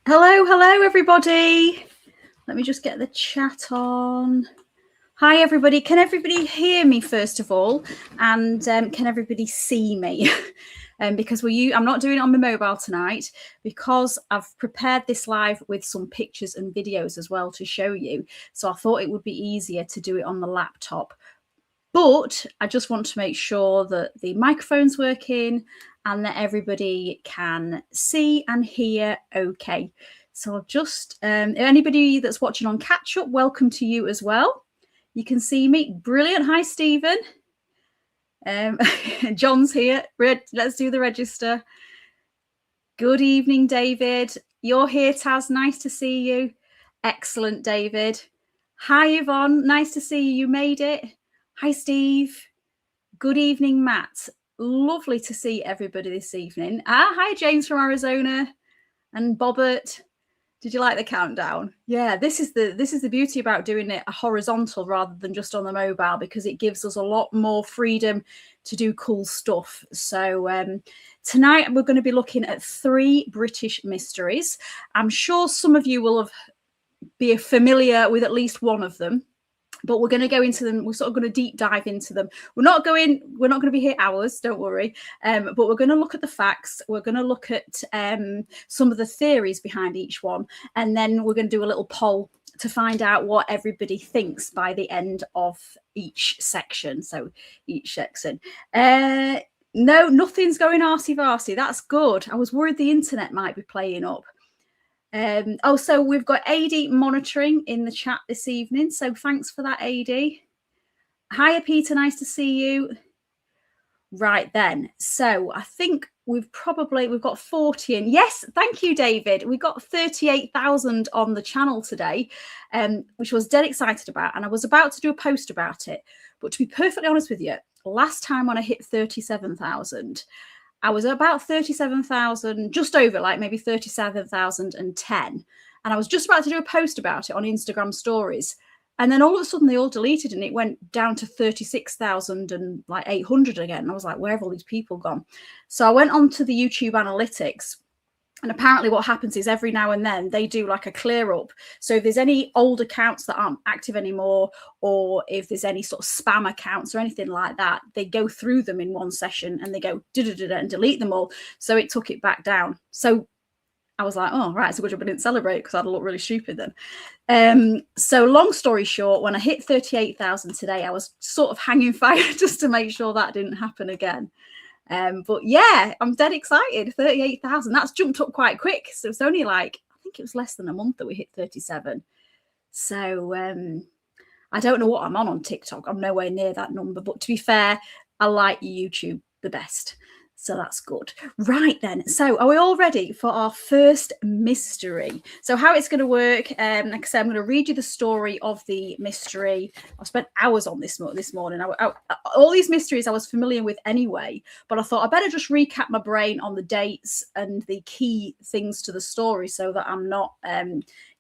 Hello, everybody. Let me just get the chat on. Hi, everybody. Can everybody hear me, first of all? And can everybody see me? Because I'm not doing it on my mobile tonight because I've prepared this live with some pictures and videos as well to show you. So I thought it would be easier to do it on the laptop. But I just want to make sure that the microphone's working and that everybody can see and hear okay. So I'll just, anybody that's watching on catch up, welcome to you as well. You can see me. Brilliant. Hi, Stephen. John's here. Let's do the register. Good evening, David. You're here, Taz. Nice to see you. Excellent, David. Hi, Yvonne. Nice to see you. You made it. Hi, Steve. Good evening, Matt. Lovely to see everybody this evening. Hi, James from Arizona and Bobbert. Did you like the countdown? Yeah, this is the beauty about doing it horizontal rather than just on the mobile, because it gives us a lot more freedom to do cool stuff. So tonight we're going to be looking at 3 British mysteries. I'm sure some of you will be familiar with at least one of them, but we're going to go into them. We're sort of going to deep dive into them. We're not going to be here hours, don't worry. But we're going to look at the facts. We're going to look at some of the theories behind each one. And then we're going to do a little poll to find out what everybody thinks by the end of each section. So each section. No, nothing's going arsey-varsey. That's good. I was worried the internet might be playing up. So we've got AD monitoring in the chat this evening. So thanks for that, AD. Hiya, Peter. Nice to see you. Right then. So I think we've got 40 in. Yes, thank you, David. We got 38,000 on the channel today, which I was dead excited about. And I was about to do a post about it. But to be perfectly honest with you, last time when I hit 37,000, I was about 37,000, just over, like maybe 37,010. And I was just about to do a post about it on Instagram stories. And then all of a sudden they all deleted and it went down to 36,000 and like 800 again. And I was like, where have all these people gone? So I went on to the YouTube analytics. And apparently what happens is every now and then they do like a clear up. So if there's any old accounts that aren't active anymore, or if there's any sort of spam accounts or anything like that, they go through them in one session and they go and delete them all. So it took it back down. So I was like, oh, right, it's a good job I didn't celebrate because I'd look really stupid then. So long story short, when I hit 38,000 today, I was sort of hanging fire just to make sure that didn't happen again. But yeah, I'm dead excited. 38,000. That's jumped up quite quick. So it's only like, I think it was less than a month that we hit 37. So I don't know what I'm on TikTok. I'm nowhere near that number. But to be fair, I like YouTube the best. So that's good. Right then. So are we all ready for our first mystery? So how it's going to work, like I said, I'm going to read you the story of the mystery. I spent hours on this morning. All these mysteries I was familiar with anyway, but I thought I better just recap my brain on the dates and the key things to the story so that I'm not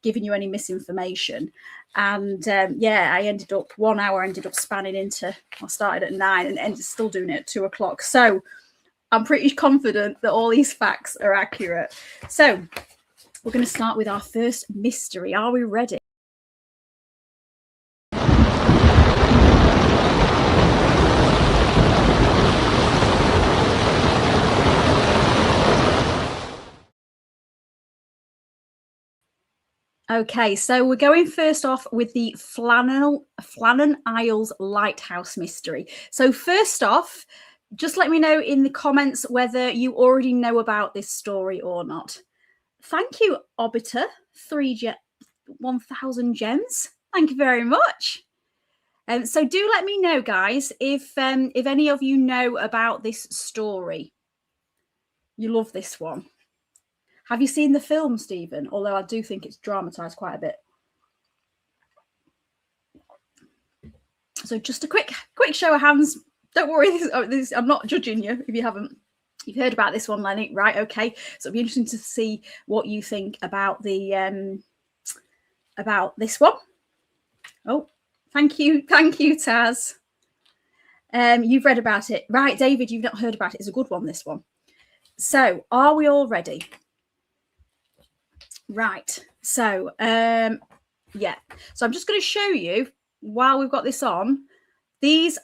giving you any misinformation. And I ended up 1 hour, ended up spanning into, I started at 9 and ended still doing it at 2 o'clock. So I'm pretty confident that all these facts are accurate. So we're going to start with our first mystery. Are we ready? Okay, so we're going first off with the Flannan Isles Lighthouse mystery. So first off, just let me know in the comments whether you already know about this story or not. Thank you, Obiter, 1,000 gems. Thank you very much. So do let me know, guys, if any of you know about this story. You love this one. Have you seen the film, Stephen? Although I do think it's dramatised quite a bit. So just a quick show of hands. Don't worry, I'm not judging you if you haven't. You've heard about this one, Lenny, right? Okay, so it'll be interesting to see what you think about the about this one. Oh, thank you, Taz. You've read about it, right, David? You've not heard about it. It's a good one, this one. So, are we all ready? Right. So, yeah. So I'm just going to show you while we've got this on. These,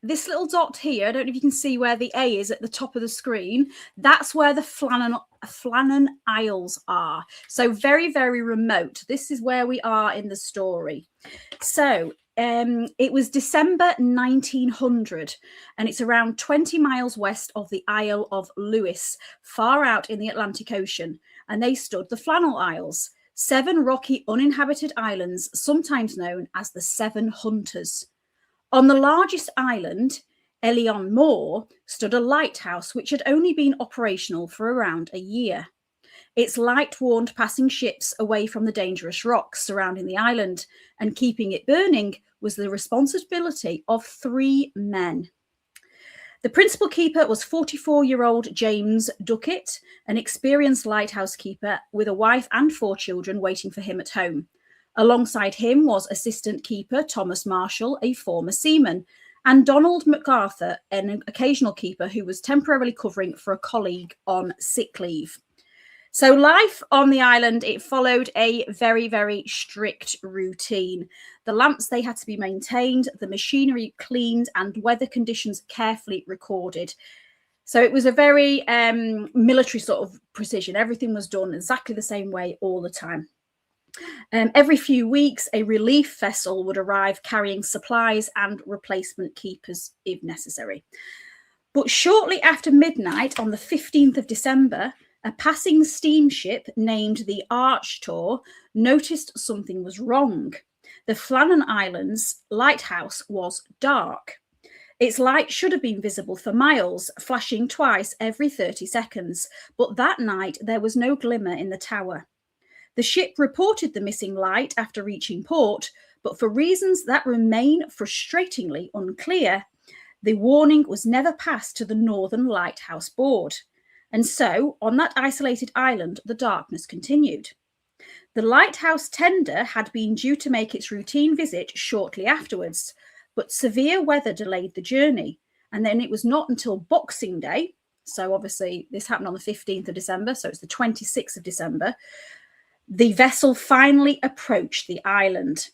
this little dot here, I don't know if you can see where the A is at the top of the screen. That's where the Flannan Isles are. So very, very remote. This is where we are in the story. So it was December 1900, and it's around 20 miles west of the Isle of Lewis, far out in the Atlantic Ocean. And they stood the Flannel Isles, 7 rocky uninhabited islands, sometimes known as the Seven Hunters. On the largest island, Elion Moor, stood a lighthouse which had only been operational for around a year. Its light warned passing ships away from the dangerous rocks surrounding the island, and keeping it burning was the responsibility of 3 men. The principal keeper was 44-year-old James Duckett, an experienced lighthouse keeper with a wife and 4 children waiting for him at home. Alongside him was assistant keeper Thomas Marshall, a former seaman, and Donald MacArthur, an occasional keeper who was temporarily covering for a colleague on sick leave. So life on the island, it followed a very, very strict routine. The lamps, they had to be maintained, the machinery cleaned, and weather conditions carefully recorded. So it was a very military sort of precision. Everything was done exactly the same way all the time. Every few weeks, a relief vessel would arrive carrying supplies and replacement keepers if necessary. But shortly after midnight on the 15th of December, a passing steamship named the Archtor noticed something was wrong. The Flannan Islands lighthouse was dark. Its light should have been visible for miles, flashing twice every 30 seconds, but that night there was no glimmer in the tower. The ship reported the missing light after reaching port, but for reasons that remain frustratingly unclear, the warning was never passed to the Northern Lighthouse Board. And so, on that isolated island, the darkness continued. The lighthouse tender had been due to make its routine visit shortly afterwards, but severe weather delayed the journey. And then it was not until Boxing Day, so obviously this happened on the 15th of December, so it's the 26th of December, the vessel finally approached the island.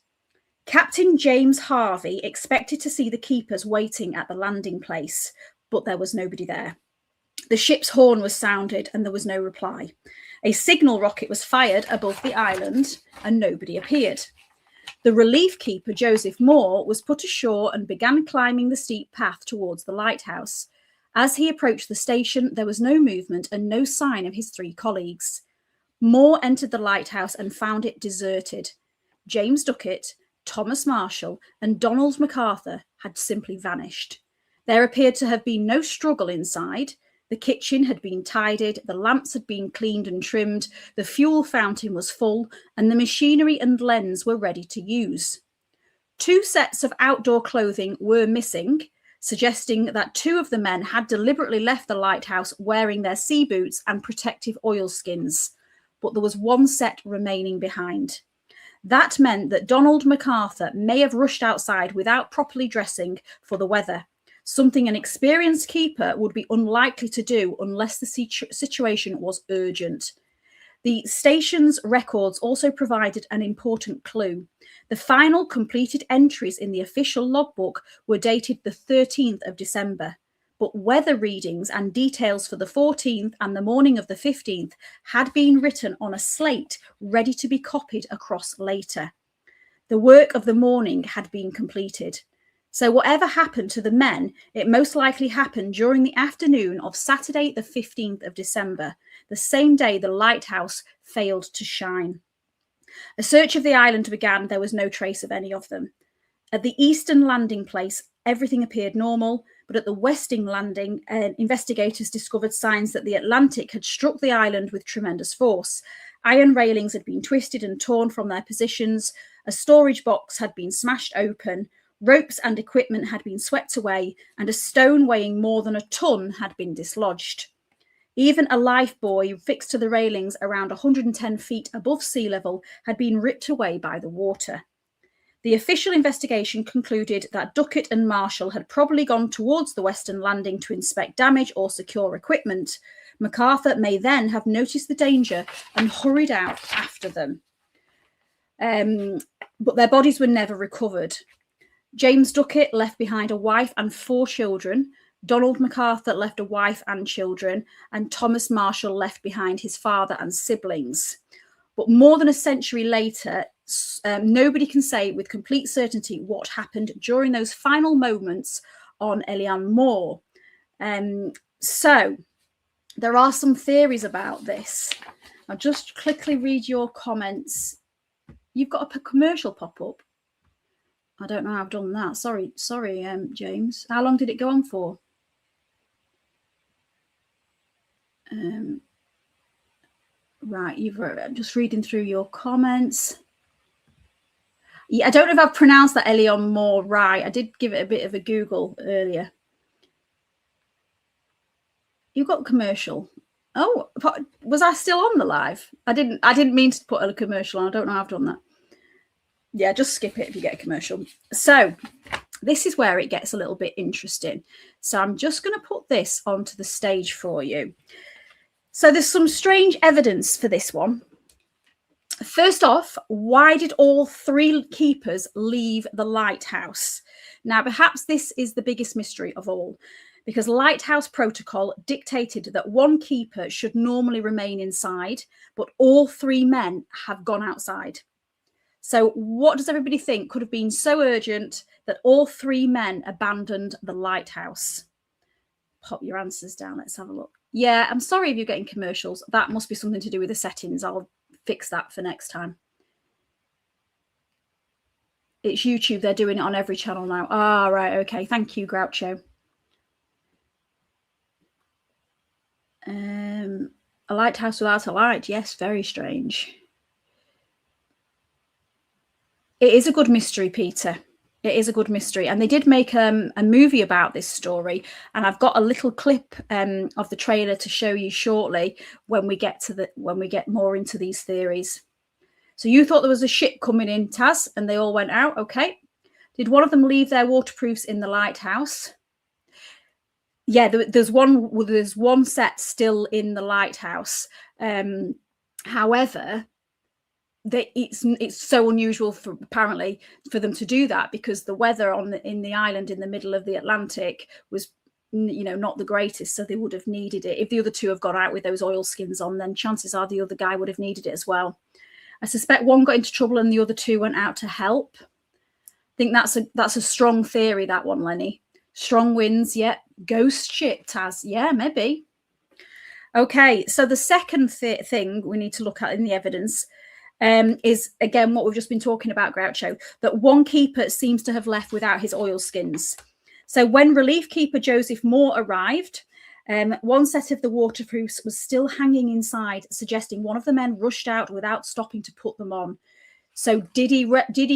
Captain James Harvey expected to see the keepers waiting at the landing place, but there was nobody there. The ship's horn was sounded and there was no reply. A signal rocket was fired above the island and nobody appeared. The relief keeper, Joseph Moore, was put ashore and began climbing the steep path towards the lighthouse. As he approached the station, there was no movement and no sign of his 3 colleagues. Moore entered the lighthouse and found it deserted. James Duckett, Thomas Marshall, and Donald MacArthur had simply vanished. There appeared to have been no struggle inside. The kitchen had been tidied, the lamps had been cleaned and trimmed, the fuel fountain was full, and the machinery and lens were ready to use. 2 sets of outdoor clothing were missing, suggesting that 2 of the men had deliberately left the lighthouse wearing their sea boots and protective oilskins, but there was 1 set remaining behind. That meant that Donald MacArthur may have rushed outside without properly dressing for the weather, something an experienced keeper would be unlikely to do unless the situation was urgent. The station's records also provided an important clue. The final completed entries in the official logbook were dated the 13th of December, but weather readings and details for the 14th and the morning of the 15th had been written on a slate ready to be copied across later. The work of the morning had been completed. So whatever happened to the men, it most likely happened during the afternoon of Saturday, the 15th of December, the same day the lighthouse failed to shine. A search of the island began. There was no trace of any of them. At the eastern landing place, everything appeared normal, but at the western landing, investigators discovered signs that the Atlantic had struck the island with tremendous force. Iron railings had been twisted and torn from their positions. A storage box had been smashed open. Ropes and equipment had been swept away, and a stone weighing more than a ton had been dislodged. Even a life buoy fixed to the railings around 110 feet above sea level had been ripped away by the water. The official investigation concluded that Duckett and Marshall had probably gone towards the western landing to inspect damage or secure equipment, MacArthur may then have noticed the danger and hurried out after them. But their bodies were never recovered. James Duckett left behind a wife and 4 children. Donald MacArthur left a wife and children, and Thomas Marshall left behind his father and siblings. But more than a century later, nobody can say with complete certainty what happened during those final moments on Elian Moor. So there are some theories about this. I'll just quickly read your comments. You've got a commercial pop up. I don't know how I've done that. Sorry, James. How long did it go on for? Right, I'm just reading through your comments. Yeah, I don't know if I've pronounced that Elian Moor right. I did give it a bit of a Google earlier. You've got commercial. Oh, was I still on the live? I didn't mean to put a commercial on. I don't know how I've done that. Yeah, just skip it if you get a commercial. So this is where it gets a little bit interesting. So I'm just going to put this onto the stage for you. So there's some strange evidence for this one. First off, why did all 3 keepers leave the lighthouse? Now, perhaps this is the biggest mystery of all, because lighthouse protocol dictated that 1 keeper should normally remain inside, but all 3 men have gone outside. So what does everybody think could have been so urgent that all 3 men abandoned the lighthouse? Pop your answers down. Let's have a look. Yeah, I'm sorry if you're getting commercials. That must be something to do with the settings. I'll fix that for next time. It's YouTube. They're doing it on every channel now. Ah, right. Okay. Thank you, Groucho. A lighthouse without a light. Yes, very strange. It is a good mystery, Peter. It is a good mystery. And they did make a movie about this story. And I've got a little clip of the trailer to show you shortly when we get more into these theories. So you thought there was a ship coming in, Taz, and they all went out. Okay. Did one of them leave their waterproofs in the lighthouse? Yeah, there's one set still in the lighthouse. However, it's so unusual apparently for them to do that because the weather in the island in the middle of the Atlantic was not the greatest, so they would have needed it. If the other 2 have got out with those oilskins on, then chances are the other guy would have needed it as well. I suspect one got into trouble and the other 2 went out to help. I think that's a strong theory, that one, Lenny. Strong winds, yeah. Ghost ship, Taz, yeah, maybe. Okay, so the second thing we need to look at in the evidence is, again, what we've just been talking about, Groucho, that 1 keeper seems to have left without his oilskins. So when relief keeper Joseph Moore arrived, 1 set of the waterproofs was still hanging inside, suggesting one of the men rushed out without stopping to put them on. So did he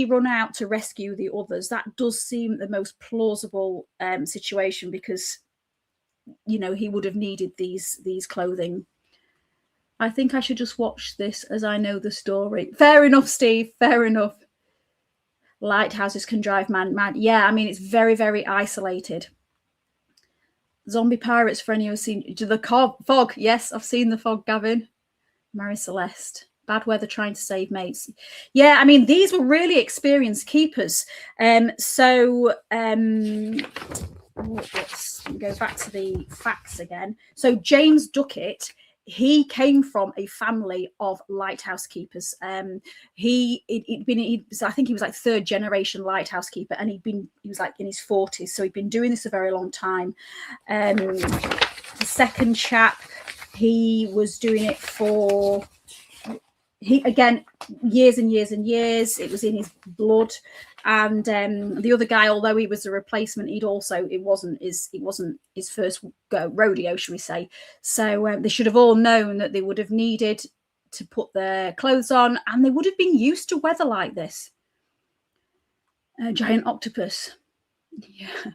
run out to rescue the others? That does seem the most plausible situation because, he would have needed these clothing. I think I should just watch this as I know the story. Fair enough, Steve. Fair enough. Lighthouses can drive man mad. Yeah, I mean, it's very, very isolated. Zombie pirates, for any who've seen the fog. Yes, I've seen the fog, Gavin. Mary Celeste. Bad weather trying to save mates. Yeah, I mean, these were really experienced keepers. Let's go back to the facts again. So James Duckett, he came from a family of lighthouse keepers. I think he was like 3rd generation lighthouse keeper, and he was like in his 40s, so he'd been doing this a very long time. The second chap, he was doing it for years and years and years. It was in his blood. And the other guy, although he was a replacement, it wasn't his first rodeo, shall we say. So they should have all known that they would have needed to put their clothes on, and they would have been used to weather like this. A giant octopus. Yeah.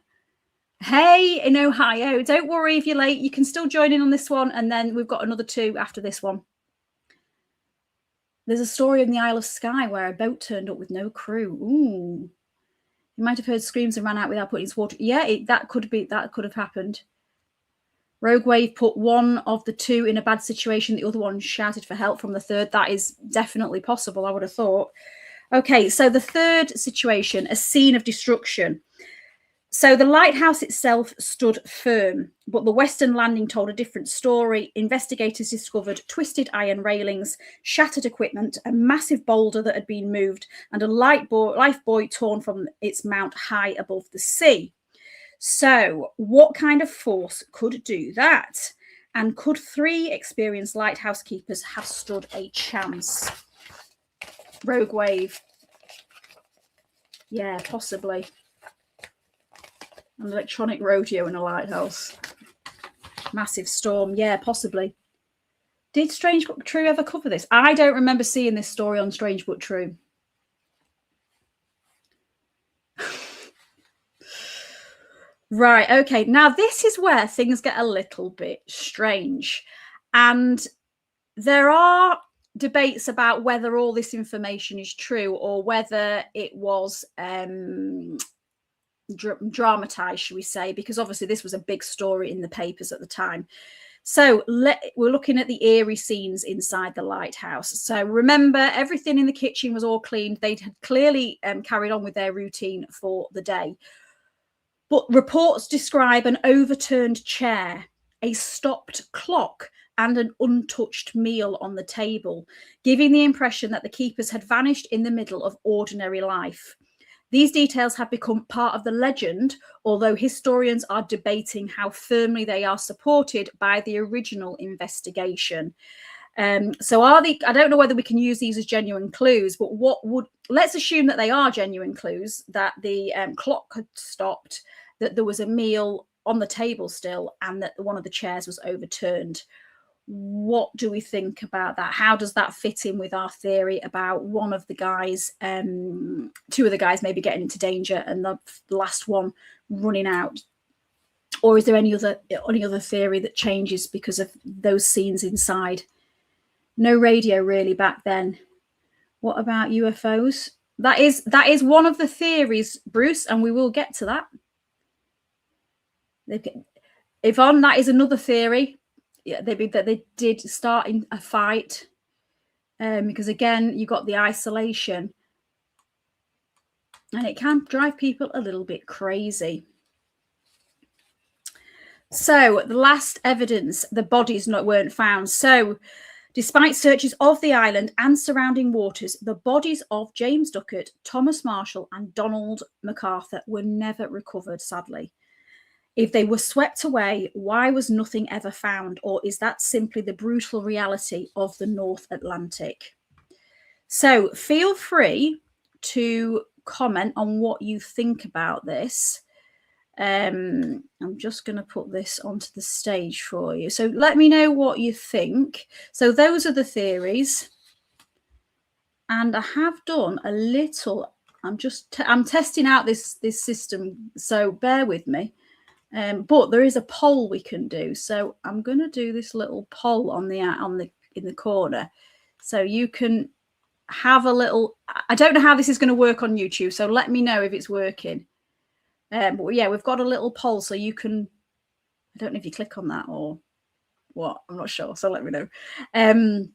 Hey, in Ohio, don't worry if you're late. You can still join in on this one, and then we've got another 2 after this one. There's a story in the Isle of Skye where a boat turned up with no crew. Ooh. You might have heard screams and ran out without putting his water. Yeah, that could have happened. Rogue Wave put one of the two in a bad situation. The other one shouted for help from the third. That is definitely possible, I would have thought. Okay, so the third situation, a scene of destruction. So the lighthouse itself stood firm, but the western landing told a different story. Investigators discovered twisted iron railings, shattered equipment, a massive boulder that had been moved, and a life buoy torn from its mount high above the sea. So what kind of force could do that? And could 3 experienced lighthouse keepers have stood a chance? Rogue Wave. Yeah, possibly. An electronic rodeo in a lighthouse. Massive storm. Yeah, possibly. Did Strange But True ever cover this? I don't remember seeing this story on Strange But True. Right, okay. Now, this is where things get a little bit strange. And there are debates about whether all this information is true or whether it was dramatized, should we say, because obviously this was a big story in the papers at the time. So we're looking at the eerie scenes inside the lighthouse. So remember, everything in the kitchen was all cleaned. They had clearly carried on with their routine for the day. But reports describe an overturned chair, a stopped clock, and an untouched meal on the table, giving the impression that the keepers had vanished in the middle of ordinary life. These details have become part of the legend, although historians are debating how firmly they are supported by the original investigation. So I don't know whether we can use these as genuine clues, but let's assume that they are genuine clues, that the clock had stopped, that there was a meal on the table still, and that one of the chairs was overturned. What do we think about that? How does that fit in with our theory about one of the guys, 2 of the guys maybe getting into danger and the last one running out? Or is there any other theory that changes because of those scenes inside? No radio really back then. What about UFOs? That is one of the theories, Bruce, and we will get to that. Yvonne, that is another theory. Yeah, they did start in a fight, because again, you got the isolation, and it can drive people a little bit crazy. So the last evidence, the bodies weren't found. So despite searches of the island and surrounding waters, the bodies of James Duckett, Thomas Marshall, and Donald MacArthur were never recovered, sadly. If they were swept away, why was nothing ever found? Or is that simply the brutal reality of the North Atlantic? So feel free to comment on what you think about this. I'm just going to put this onto the stage for you. So let me know what you think. So those are the theories. And I have done a little, I'm testing out this system, so bear with me. But there is a poll we can do. So I'm going to do this little poll in the corner. So you can have a little, I don't know how this is going to work on YouTube. So let me know if it's working. But yeah, we've got a little poll, so you can, I don't know if you click on that or what, I'm not sure. So let me know. And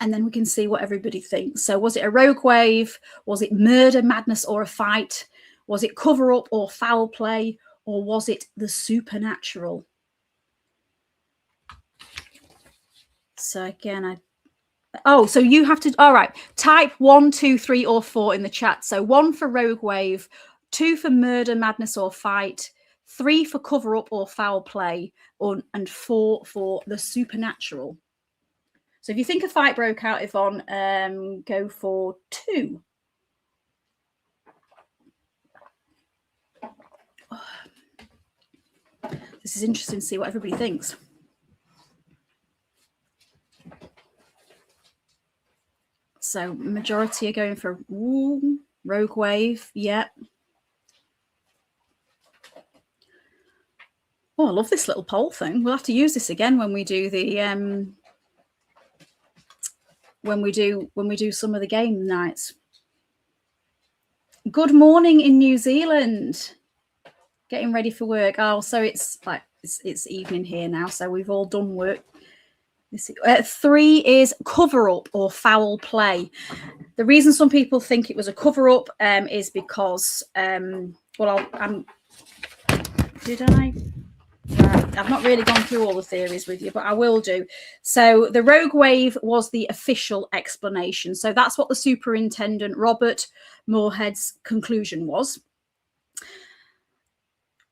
then we can see what everybody thinks. So was it a rogue wave? Was it murder, madness, or a fight? Was it cover up or foul play? Or was it the supernatural? So again, so you have to, all right, type 1, 2, 3, or 4 in the chat. So 1 for rogue wave, 2 for murder, madness, or fight, 3 for cover up or foul play, and 4 for the supernatural. So if you think a fight broke out, Yvonne, go for 2. This is interesting to see what everybody thinks. So majority are going for rogue wave. Yep. Oh, I love this little poll thing. We'll have to use this again when we do the when we do some of the game nights. Good morning in New Zealand. Getting ready for work. Oh, so it's like it's evening here now, so we've all done work. 3 is cover up or foul play. The reason some people think it was a cover up is because did I? I've not really gone through all the theories with you, but I will do. So the rogue wave was the official explanation. So that's what the superintendent, Robert Moorhead's conclusion was.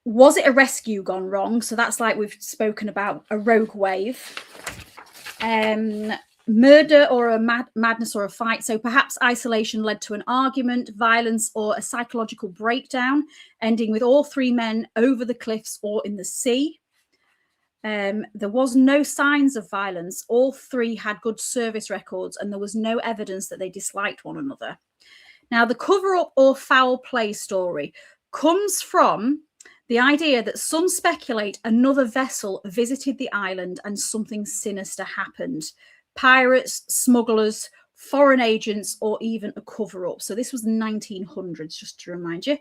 Was it a rescue gone wrong? So that's like we've spoken about a rogue wave. Murder or a madness or a fight. So perhaps isolation led to an argument, violence, or a psychological breakdown, ending with all 3 men over the cliffs or in the sea. There was no signs of violence. All 3 had good service records, and there was no evidence that they disliked one another. Now, the cover-up or foul play story comes from the idea that some speculate another vessel visited the island and something sinister happened. Pirates, smugglers, foreign agents, or even a cover-up. So this was the 1900s, just to remind you.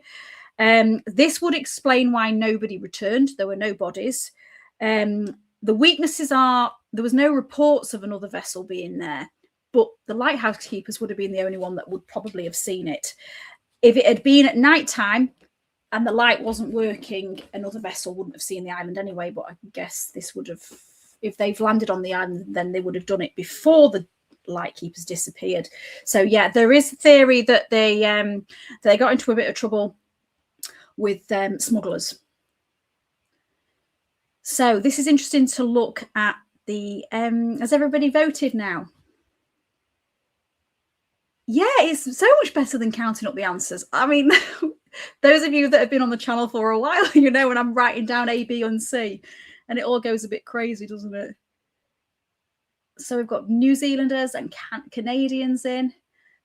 This would explain why nobody returned. There were no bodies. The weaknesses are there was no reports of another vessel being there, but the lighthouse keepers would have been the only one that would probably have seen it. If it had been at night time and the light wasn't working, another vessel wouldn't have seen the island anyway, but I guess this would have, if they've landed on the island, then they would have done it before the light keepers disappeared. So yeah, there is a theory that they got into a bit of trouble with smugglers. So this is interesting to look at the has everybody voted now? Yeah, it's so much better than counting up the answers. I mean, those of you that have been on the channel for a while, you know, when I'm writing down A, B, and C, and it all goes a bit crazy, doesn't it? So we've got New Zealanders and Canadians in,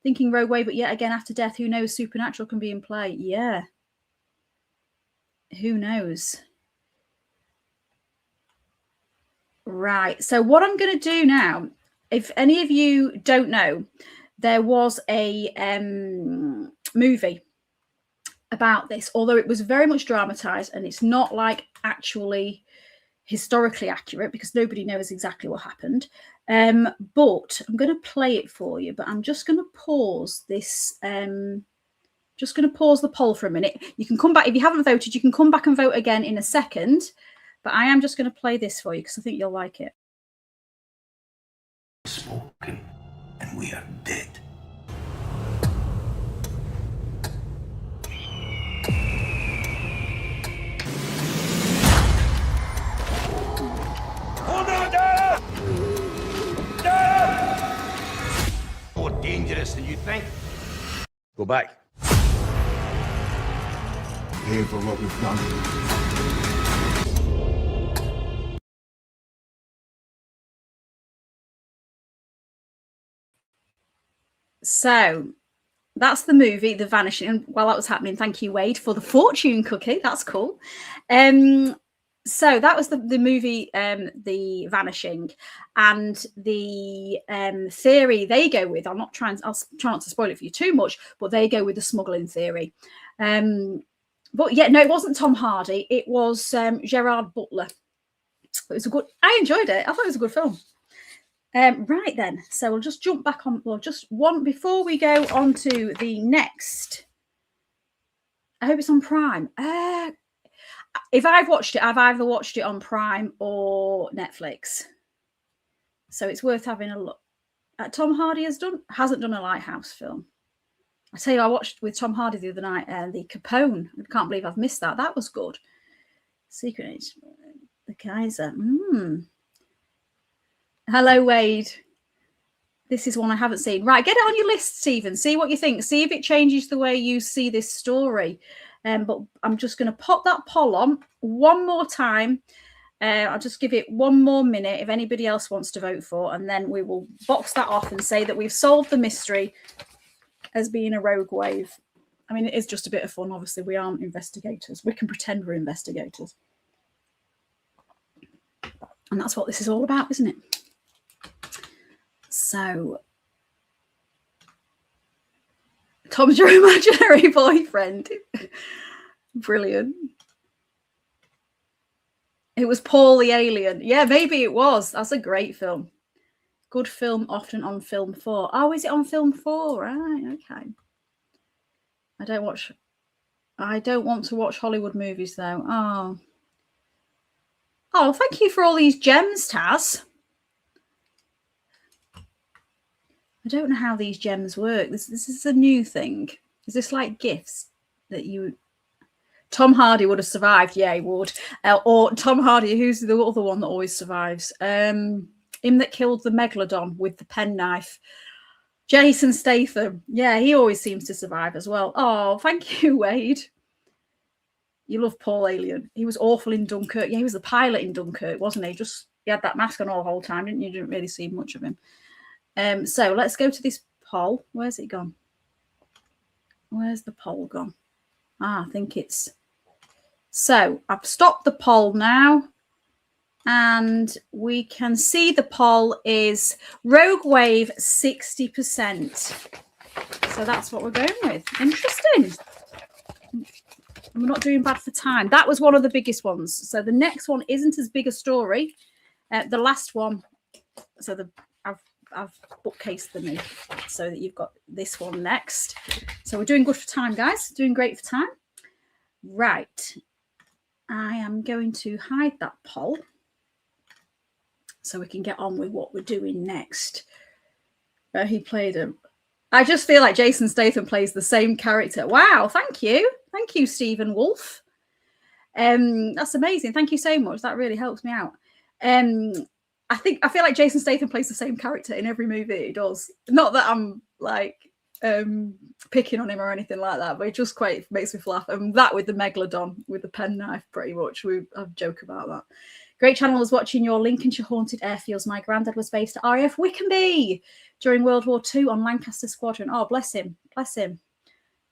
thinking rogue wave, but yet again, after death, who knows? Supernatural can be in play. Yeah. Who knows? Right. So what I'm going to do now, if any of you don't know, there was a movie about this, although it was very much dramatized and it's not like actually historically accurate because nobody knows exactly what happened. But I'm going to play it for you, but I'm just going to pause this. Just going to pause the poll for a minute. You can come back. If you haven't voted, you can come back and vote again in a second. But I am just going to play this for you because I think you'll like it. Spoken, and we are dead. Hold on there! More dangerous than you think. Go back. Pay for what we've done. So that's the movie, The Vanishing. And while that was happening, thank you, Wade, for the fortune cookie. That's cool. So that was the movie, The Vanishing, and the theory they go with. I'll try not to spoil it for you too much, but they go with the smuggling theory. But yeah, no, it wasn't Tom Hardy. It was Gerard Butler. It was I enjoyed it. I thought it was a good film. Right then, so we'll just jump back on. Well, just one before we go on to the next. I hope it's on Prime. If I've watched it, I've either watched it on Prime or Netflix. So it's worth having a look. Tom Hardy hasn't done a Lighthouse film. I tell you, I watched with Tom Hardy the other night, the Capone. I can't believe I've missed that. That was good. Secret Age, the Kaiser. Hello, Wade. This is one I haven't seen. Right, get it on your list, Stephen. See what you think. See if it changes the way you see this story. But I'm just going to pop that poll on one more time. I'll just give it one more minute if anybody else wants to vote for, and then we will box that off and say that we've solved the mystery as being a rogue wave. I mean, it is just a bit of fun. Obviously, we aren't investigators. We can pretend we're investigators. And that's what this is all about, isn't it? So, Tom's your imaginary boyfriend. Brilliant. It was Paul the Alien. Yeah, maybe it was. That's a great film. Good film, often on film 4. Oh, is it on film 4? Right, okay. I don't want to watch Hollywood movies though. Oh, thank you for all these gems, Taz. I don't know how these gems work. This is a new thing. Is this like gifts that you... Tom Hardy would have survived. Yeah, he would. Or Tom Hardy, who's the other one that always survives? Him that killed the megalodon with the penknife. Jason Statham. Yeah, he always seems to survive as well. Oh, thank you, Wade. You love Paul Alien. He was awful in Dunkirk. Yeah, he was the pilot in Dunkirk, wasn't he? He had that mask on all the whole time, didn't you? You didn't really see much of him. So let's go to this poll. Where's it gone? Where's the poll gone? I think it's... So I've stopped the poll now. And we can see the poll is Rogue Wave 60%. So that's what we're going with. Interesting. We're not doing bad for time. That was one of the biggest ones. So the next one isn't as big a story. The last one, so I've bookcased them in so that you've got this one next. So we're doing good for time, guys. Doing great for time. Right. I am going to hide that poll so we can get on with what we're doing next. He played him. I just feel like Jason Statham plays the same character. Wow, thank you. Thank you, Stephen Wolf. That's amazing. Thank you so much. That really helps me out. I feel like Jason Statham plays the same character in every movie he does. Not that I'm like picking on him or anything like that, but it just quite makes me laugh. And that with the megalodon with the penknife, pretty much. I joke about that. Great channel. Was watching your Lincolnshire haunted airfields. My granddad was based at RAF Wickenby during World War II on Lancaster Squadron. Oh, bless him. Bless him.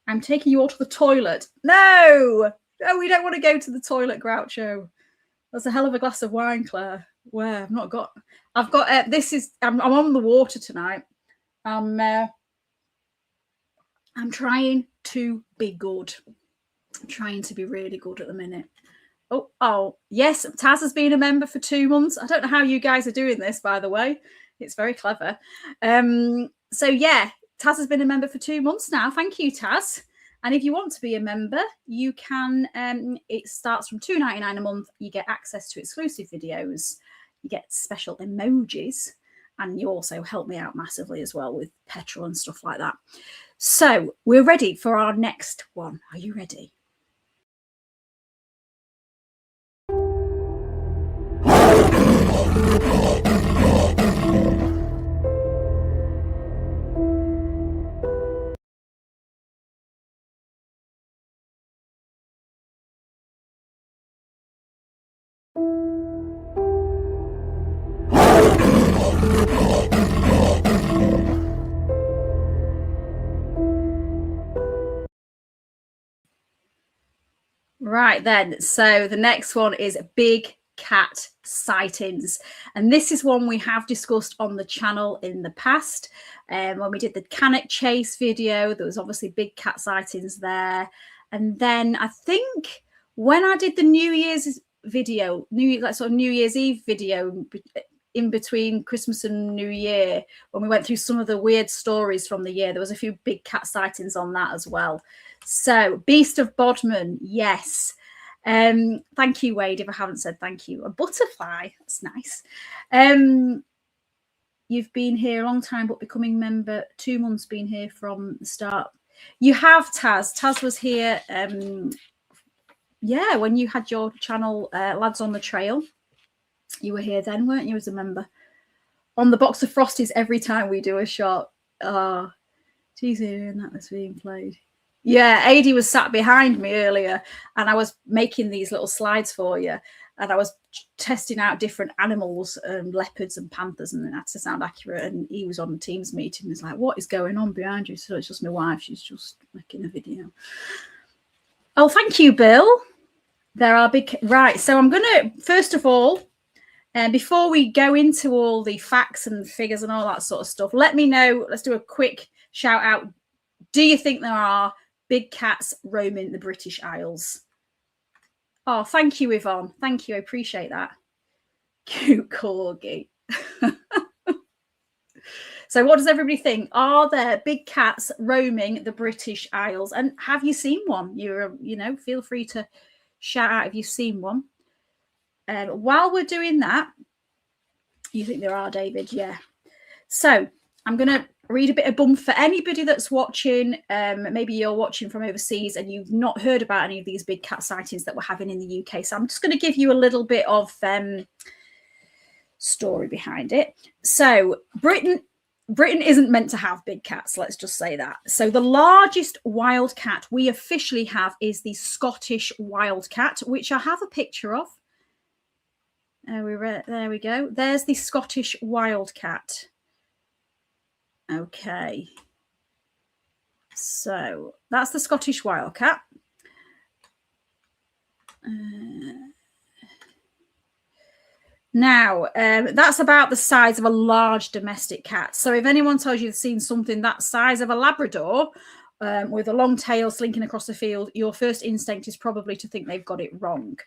I'm taking you all to the toilet. No, we don't want to go to the toilet, Groucho. That's a hell of a glass of wine, Claire. Where I'm on the water tonight. I'm trying to be good. I'm trying to be really good at the minute. Oh, yes, Taz has been a member for 2 months. I don't know how you guys are doing this, by the way. It's very clever. So yeah, Taz has been a member for 2 months now. Thank you, Taz. And if you want to be a member, you can. It starts from $2.99 a month. You get access to exclusive videos. You get special emojis. And you also help me out massively as well with petrol and stuff like that. So we're ready for our next one. Are you ready? Right then, so the next one is Big Cat Sightings, and this is one we have discussed on the channel in the past. When we did the Cannock Chase video, there was obviously Big Cat Sightings there, and then I think when I did the New Year's video, New Year's Eve video in between Christmas and New Year, when we went through some of the weird stories from the year, there was a few big cat sightings on that as well. So Beast of Bodmin, yes. Thank you, Wade, if I haven't said thank you. A butterfly, that's nice. You've been here a long time, but becoming member 2 months, been here from the start. You have, Taz. Taz was here, yeah, when you had your channel, Lads on the Trail. You were here then, weren't you, as a member? On the box of Frosties every time we do a shot. Geez, and that was being played. Yeah, Adi was sat behind me earlier and I was making these little slides for you and I was testing out different animals, leopards and panthers, and it had to sound accurate, and he was on the Teams meeting and was like, what is going on behind you? So it's just my wife, she's just making a video. Oh, thank you, Bill. There are big... Right, so I'm going to, first of all, before we go into all the facts and figures and all that sort of stuff, let me know, let's do a quick shout out. Do you think there are big cats roaming the British Isles? Oh, thank you, Yvonne. Thank you. I appreciate that. Cute corgi. So what does everybody think? Are there big cats roaming the British Isles? And have you seen one? Feel free to shout out if you've seen one. While we're doing that, you think there are, David? Yeah. So I'm going to read a bit of bump for anybody that's watching. Maybe you're watching from overseas and you've not heard about any of these big cat sightings that we're having in the UK. So I'm just going to give you a little bit of story behind it. So Britain isn't meant to have big cats, let's just say that. So the largest wild cat we officially have is the Scottish wild cat, which I have a picture of. There we go. There's the Scottish wild cat. Okay. So that's the Scottish wild cat. Now, that's about the size of a large domestic cat. So if anyone tells you they've seen something that size of a Labrador with a long tail slinking across the field, your first instinct is probably to think they've got it wrong.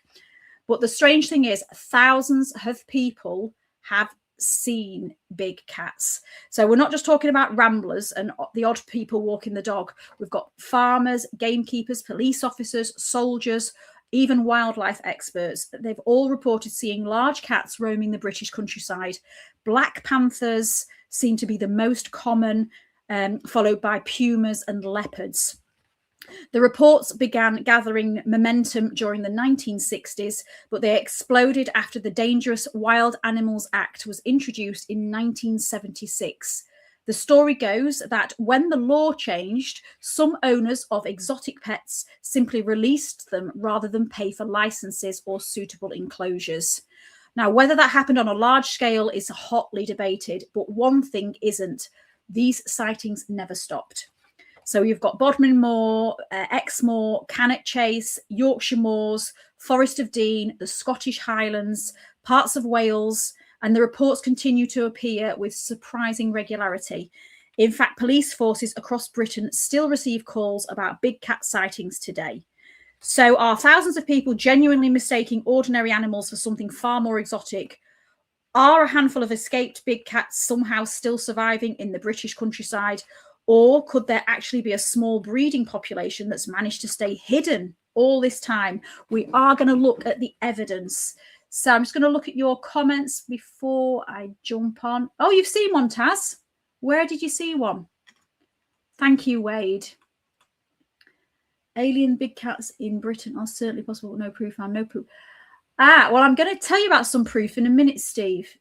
But the strange thing is, thousands of people have seen big cats. So we're not just talking about ramblers and the odd people walking the dog. We've got farmers, gamekeepers, police officers, soldiers, even wildlife experts. They've all reported seeing large cats roaming the British countryside. Black panthers seem to be the most common, followed by pumas and leopards. The reports began gathering momentum during the 1960s, but they exploded after the Dangerous Wild Animals Act was introduced in 1976. The story goes that when the law changed, some owners of exotic pets simply released them rather than pay for licenses or suitable enclosures. Now, whether that happened on a large scale is hotly debated, but one thing isn't. These sightings never stopped. So you've got Bodmin Moor, Exmoor, Cannock Chase, Yorkshire Moors, Forest of Dean, the Scottish Highlands, parts of Wales, and the reports continue to appear with surprising regularity. In fact, police forces across Britain still receive calls about big cat sightings today. So are thousands of people genuinely mistaking ordinary animals for something far more exotic? Are a handful of escaped big cats somehow still surviving in the British countryside? Or could there actually be a small breeding population that's managed to stay hidden all this time? We are going to look at the evidence. So I'm just going to look at your comments before I jump on. Oh, you've seen one, Taz. Where did you see one? Thank you, Wade. Alien big cats in Britain are certainly possible, but no proof. No proof. Well, I'm going to tell you about some proof in a minute, Steve.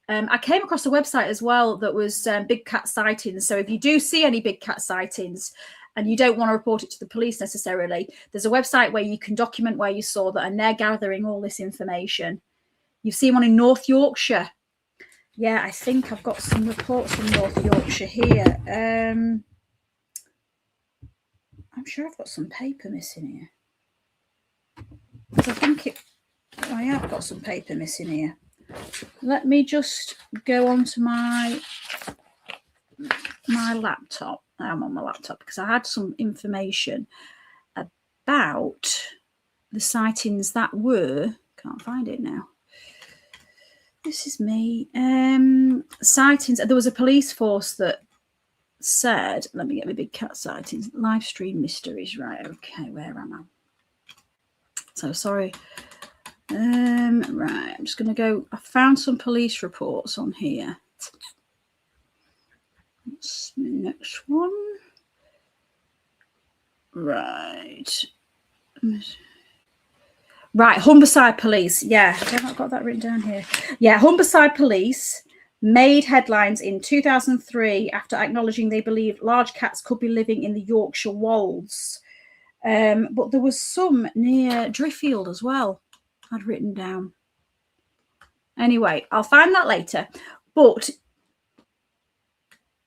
I came across a website as well that was big cat sightings. So if you do see any big cat sightings and you don't want to report it to the police necessarily, there's a website where you can document where you saw that, and they're gathering all this information. You've seen one in North Yorkshire. Yeah, I think I've got some reports from North Yorkshire here. I'm sure I've got some paper missing here. I think I have got some paper missing here. Let me just go on to my laptop. I'm on my laptop because I had some information about the sightings that were, can't find it now. This is me. Sightings. There was a police force that said, let me get my big cat sightings, live stream mysteries. Right. Okay. Where am I? So sorry. Right, I'm just going to go. I found some police reports on here. That's the next one. Right. Right, Humberside Police. Yeah, I've not got that written down here. Yeah, Humberside Police made headlines in 2003 after acknowledging they believed large cats could be living in the Yorkshire Wolds. But there was some near Driffield as well. I'd written down. Anyway, I'll find that later. But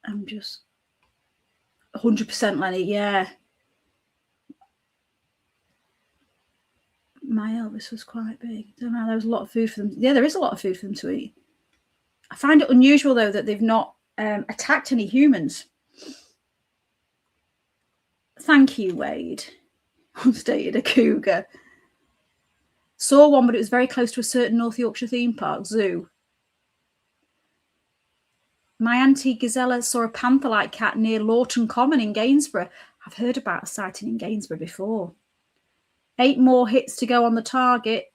I'm just 100% Lenny, yeah. My Elvis was quite big. I don't know, there was a lot of food for them. Yeah, there is a lot of food for them to eat. I find it unusual, though, that they've not attacked any humans. Thank you, Wade. Stated a cougar. Saw one, but it was very close to a certain North Yorkshire theme park zoo. My auntie Gazella saw a panther-like cat near Lawton Common in Gainsborough. I've heard about a sighting in Gainsborough before. 8 more hits to go on the target.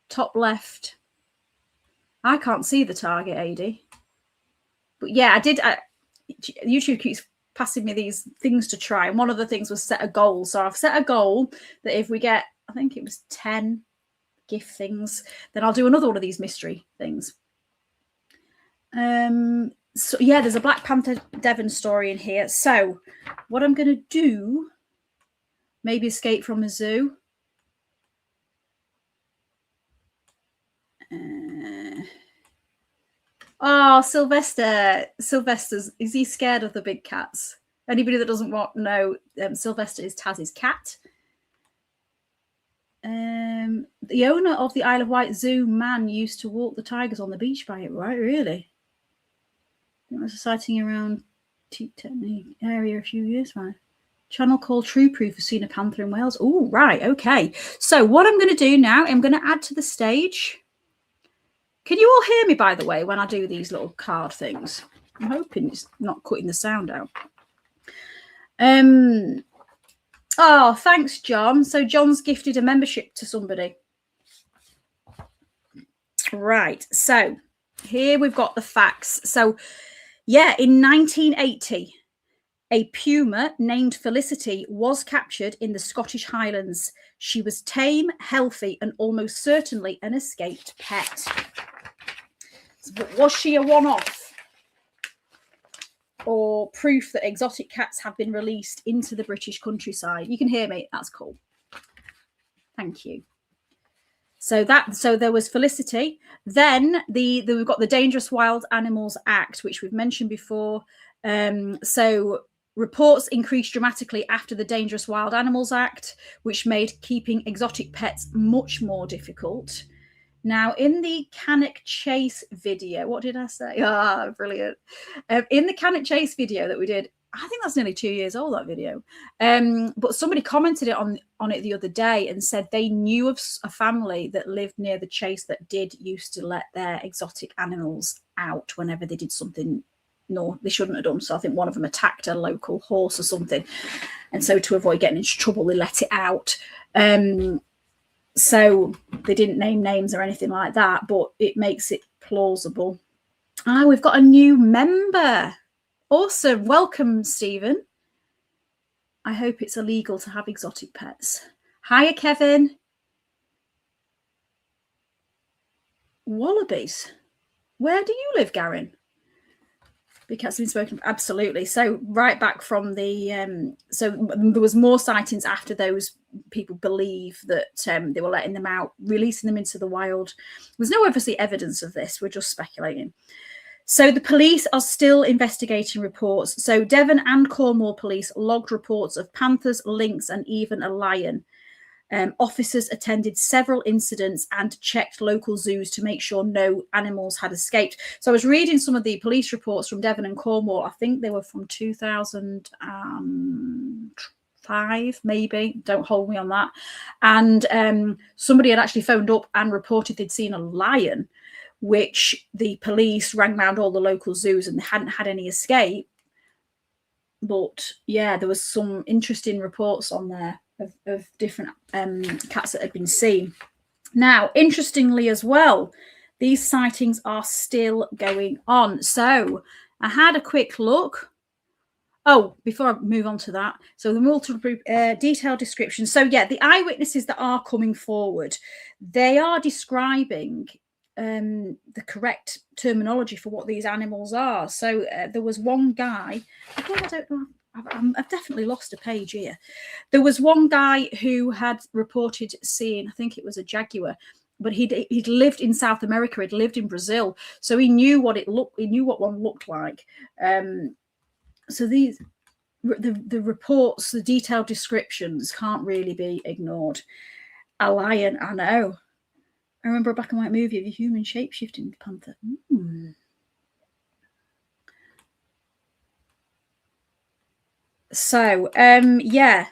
Top left. I can't see the target, AD. But yeah, I did. YouTube keeps passing me these things to try. And one of the things was set a goal. So I've set a goal that if we get, I think it was 10 gift things, then I'll do another one of these mystery things. So yeah, there's a Black Panther Devon story in here. So what I'm going to do, maybe escape from a zoo. Oh, Sylvester's, is he scared of the big cats? Anybody that doesn't know, Sylvester is Taz's cat. The owner of the Isle of Wight Zoo man used to walk the tigers on the beach by it, right? Really? There was a sighting around the area a few years back. Channel called True Proof has seen a panther in Wales. Oh, right. Okay. So what I'm going to do now, I'm going to add to the stage. Can you all hear me, by the way, when I do these little card things? I'm hoping it's not cutting the sound out. Oh, thanks, John. So John's gifted a membership to somebody. Right. So here we've got the facts. So, yeah, in 1980, a puma named Felicity was captured in the Scottish Highlands. She was tame, healthy, and almost certainly an escaped pet. But was she a one-off? Or proof that exotic cats have been released into the British countryside? You can hear me. That's cool. Thank you. So there was Felicity. Then we've got the Dangerous Wild Animals Act, which we've mentioned before. So reports increased dramatically after the Dangerous Wild Animals Act, which made keeping exotic pets much more difficult. Now, in the Cannock Chase video, what did I say? Ah, brilliant. In the Cannock Chase video that we did, I think that's nearly 2 years old, that video. But somebody commented on it the other day and said they knew of a family that lived near the chase that used to let their exotic animals out whenever they did something they shouldn't have done. So I think one of them attacked a local horse or something. And so to avoid getting into trouble, they let it out. So they didn't name names or anything like that, but it makes it plausible. We've got a new member. Awesome. Welcome, Stephen. I hope it's illegal to have exotic pets. Hiya, Kevin. Wallabies. Where do you live, Garen? Big Cat's been spoken. Absolutely. So right back from the so there was more sightings after those people believe that they were letting them out, releasing them into the wild. There's no obviously evidence of this. We're just speculating. So the police are still investigating reports. So Devon and Cornwall police logged reports of panthers, lynx, and even a lion. Officers attended several incidents and checked local zoos to make sure no animals had escaped. So I was reading some of the police reports from Devon and Cornwall. I think they were from 2005, maybe. Don't hold me on that. And somebody had actually phoned up and reported they'd seen a lion, which the police rang round all the local zoos and they hadn't had any escape. But yeah, there was some interesting reports on there of different cats that had been seen. Now, interestingly as well, these sightings are still going on. So I had a quick look. Oh, before I move on to that, so the multiple detailed description. So yeah, the eyewitnesses that are coming forward, they are describing the correct terminology for what these animals are. So there was one guy, I don't know, I've definitely lost a page here. There was one guy who had reported seeing, I think it was a jaguar, but he'd lived in South America, he'd lived in Brazil, so he knew what one looked like. So the reports, the detailed descriptions can't really be ignored. A lion, I know. I remember a black and white movie of a human shape-shifting panther. So, yeah.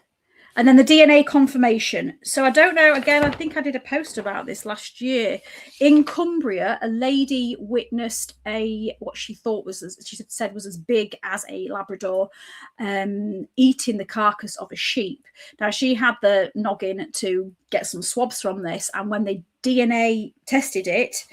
And then the DNA confirmation. So I don't know, again, I think I did a post about this last year. In Cumbria, a lady witnessed what she thought was, she said was as big as a Labrador, eating the carcass of a sheep. Now, she had the noggin to get some swabs from this. And when they DNA tested it,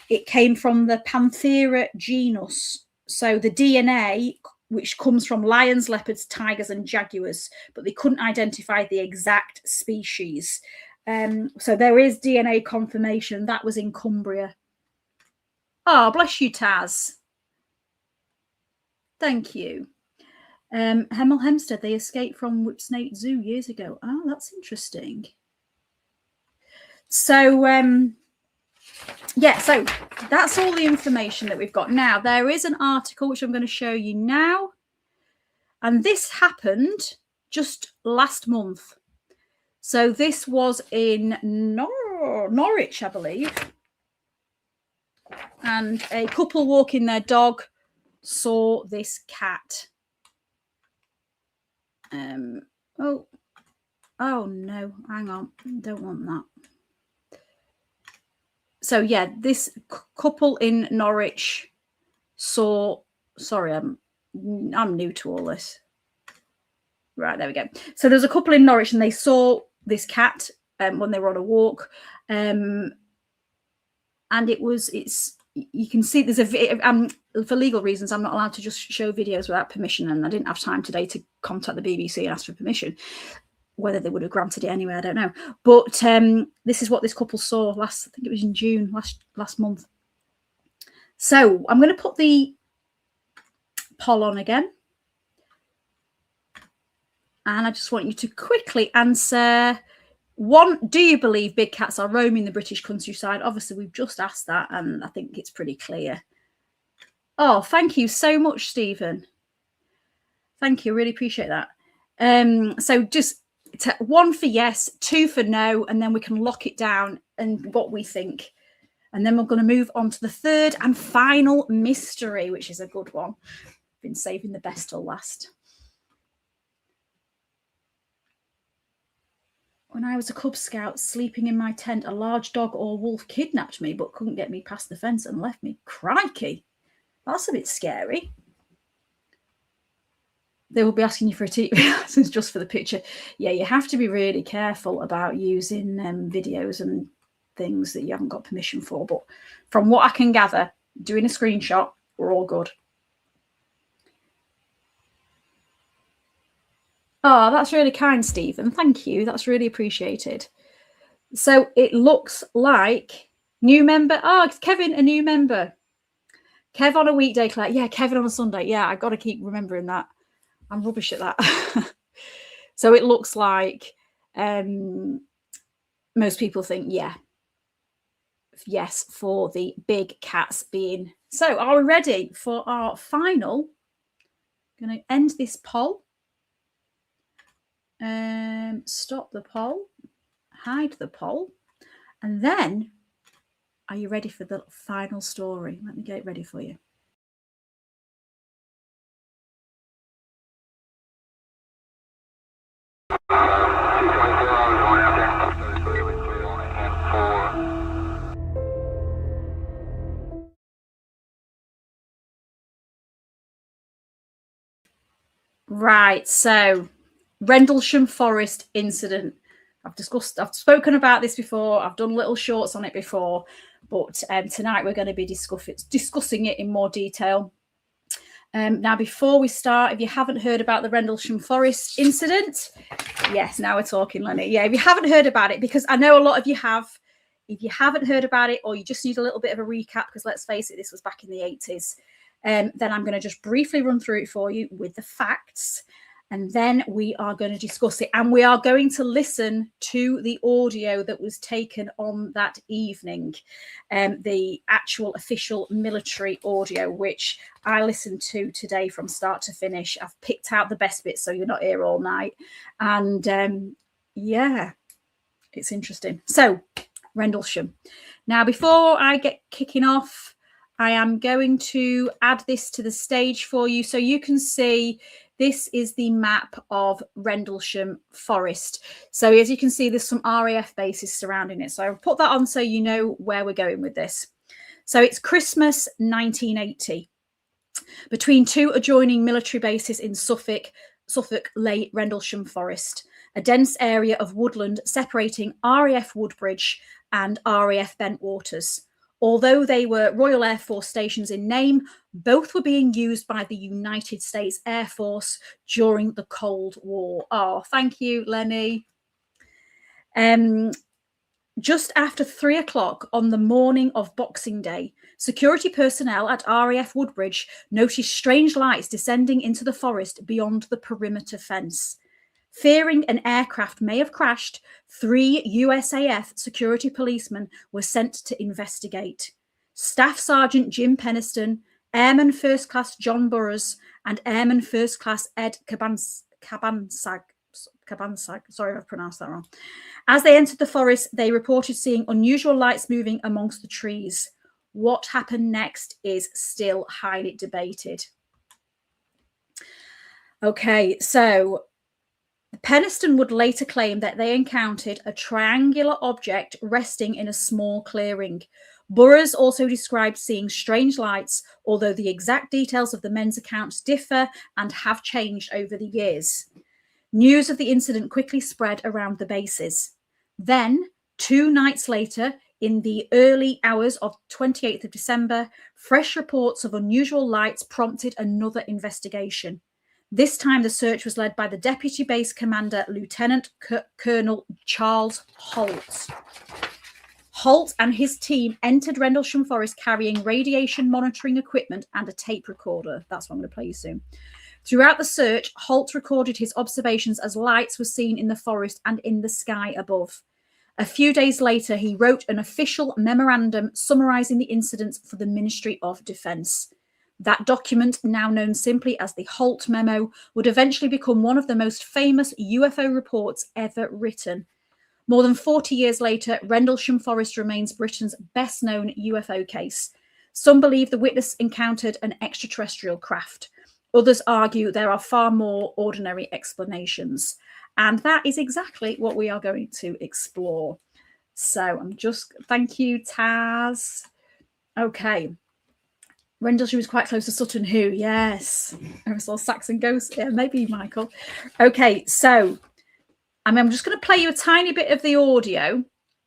it came from the Panthera genus. So the DNA, which comes from lions, leopards, tigers, and jaguars, but they couldn't identify the exact species. So there is DNA confirmation. That was in Cumbria. Oh, bless you, Taz. Thank you. Hemel Hempstead, they escaped from Whipsnake Zoo years ago. Oh, that's interesting. So, yeah, so that's all the information that we've got. Now, there is an article which I'm going to show you now. And this happened just last month. So this was in Norwich, I believe. And a couple walking their dog saw this cat. Oh no, hang on. Don't want that. So yeah, this couple in Norwich saw, sorry, I'm new to all this. Right, there we go. So there's a couple in Norwich and they saw this cat when they were on a walk. And you can see there's for legal reasons, I'm not allowed to just show videos without permission. And I didn't have time today to contact the BBC and ask for permission. Whether they would have granted it anyway, I don't know. But this is what this couple saw I think it was in June, last month. So I'm going to put the poll on again. And I just want you to quickly answer. 1, do you believe big cats are roaming the British countryside? Obviously, we've just asked that, and I think it's pretty clear. Oh, thank you so much, Stephen. Thank you. Really appreciate that. So just 1 for yes, 2 for no, and then we can lock it down and what we think. And then we're going to move on to the third and final mystery, which is a good one. Been saving the best till last. When I was a Cub Scout sleeping in my tent, a large dog or wolf kidnapped me but couldn't get me past the fence and left me. Crikey, that's a bit scary. They will be asking you for a TV license just for the picture. Yeah, you have to be really careful about using videos and things that you haven't got permission for. But from what I can gather, doing a screenshot, we're all good. Oh, that's really kind, Stephen. Thank you. That's really appreciated. So it looks like new member. Oh, it's Kevin, a new member. Kev on a weekday, Claire. Yeah, Kevin on a Sunday. Yeah, I've got to keep remembering that. I'm rubbish at that. So it looks like most people think, yes, for the big cats being. So are we ready for our final? I'm going to end this poll. Stop the poll, hide the poll, and then are you ready for the final story? Let me get it ready for you. Right, so Rendlesham Forest incident. I've spoken about this before. I've done little shorts on it before, but tonight we're going to be discussing it in more detail. Now, before we start, if you haven't heard about the Rendlesham Forest incident, yes, now we're talking, Lenny. Yeah, if you haven't heard about it, because I know a lot of you have. If you haven't heard about it, or you just need a little bit of a recap, because let's face it, this was back in the 80s, then I'm going to just briefly run through it for you with the facts. And then we are going to discuss it. And we are going to listen to the audio that was taken on that evening, the actual official military audio, which I listened to today from start to finish. I've picked out the best bits so you're not here all night. And yeah, it's interesting. So, Rendlesham. Now, before I get kicking off, I am going to add this to the stage for you so you can see This is the map of Rendlesham Forest. So as you can see, there's some RAF bases surrounding it. So I'll put that on so you know where we're going with this. So it's Christmas 1980. Between two adjoining military bases in Suffolk lay Rendlesham Forest, a dense area of woodland separating RAF Woodbridge and RAF Bentwaters. Although they were Royal Air Force stations in name, both were being used by the United States Air Force during the Cold War. Oh, thank you, Lenny. Just after 3 o'clock on the morning of Boxing Day, security personnel at RAF Woodbridge noticed strange lights descending into the forest beyond the perimeter fence. Fearing an aircraft may have crashed, 3 USAF security policemen were sent to investigate. Staff Sergeant Jim Peniston, Airman First Class John Burrows, and Airman First Class Ed Cabansag. Sorry if I've pronounced that wrong. As they entered the forest, they reported seeing unusual lights moving amongst the trees. What happened next is still highly debated. Okay, so Peniston would later claim that they encountered a triangular object resting in a small clearing. Burrows also described seeing strange lights, although the exact details of the men's accounts differ and have changed over the years. News of the incident quickly spread around the bases. Then, 2 nights later, in the early hours of 28th of December, fresh reports of unusual lights prompted another investigation. This time, the search was led by the Deputy Base Commander, Lieutenant Colonel Charles Holt. Holt and his team entered Rendlesham Forest carrying radiation monitoring equipment and a tape recorder. That's what I'm going to play you soon. Throughout the search, Holt recorded his observations as lights were seen in the forest and in the sky above. A few days later, he wrote an official memorandum summarising the incidents for the Ministry of Defence. That document, now known simply as the Holt Memo, would eventually become one of the most famous UFO reports ever written. More than 40 years later, Rendlesham Forest remains Britain's best-known UFO case. Some believe the witness encountered an extraterrestrial craft. Others argue there are far more ordinary explanations. And that is exactly what we are going to explore. So thank you, Taz. Okay. Rendlesham is quite close to Sutton Hoo. Yes. I saw Saxon Ghost. Yeah, maybe Michael. Okay, so I'm just going to play you a tiny bit of the audio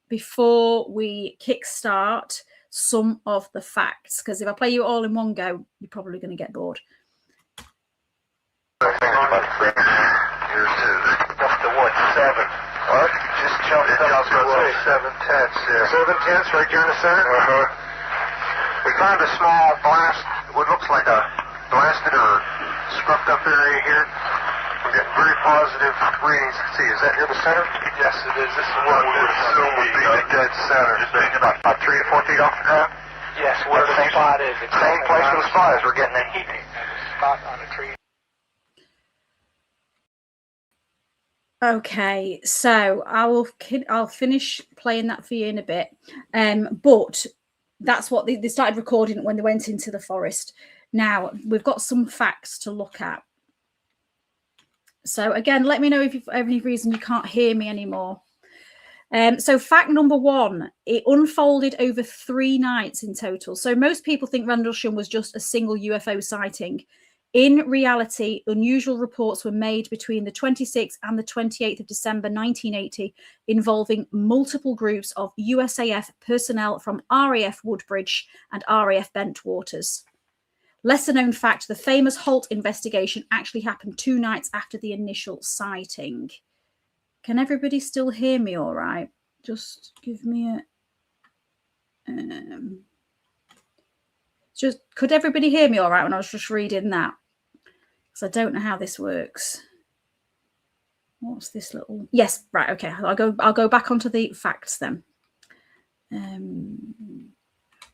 before we kickstart some of the facts. Because if I play you all in one go, you're probably going to get bored. Here's to what, 7? What? Just jumped up to 7 tents there. 7 tents right here in the center? Uh-huh. We found a small blast, what looks like a blasted or scruffed up area here. We're getting very positive readings. See, is that here the center? Yes, it is. This is what we would assume would be the dead center. About 3 or 4 feet off the ground? Yes, where the spot is. Same place where the spot is. We're getting a heat spot on a tree. Okay, so I'll finish playing that for you in a bit. But that's what they started recording when they went into the forest. Now we've got some facts to look at. So again, let me know if for any reason you can't hear me anymore. So fact number 1, it unfolded over 3 nights in total. So most people think Rendlesham was just a single UFO sighting. In reality, unusual reports were made between the 26th and the 28th of December 1980 involving multiple groups of USAF personnel from RAF Woodbridge and RAF Bentwaters. Lesser known fact, the famous Holt investigation actually happened 2 nights after the initial sighting. Can everybody still hear me all right? Just give me a... could everybody hear me all right when I was just reading that? Because I don't know how this works. What's this little... Yes, right, okay. I'll go back onto the facts then.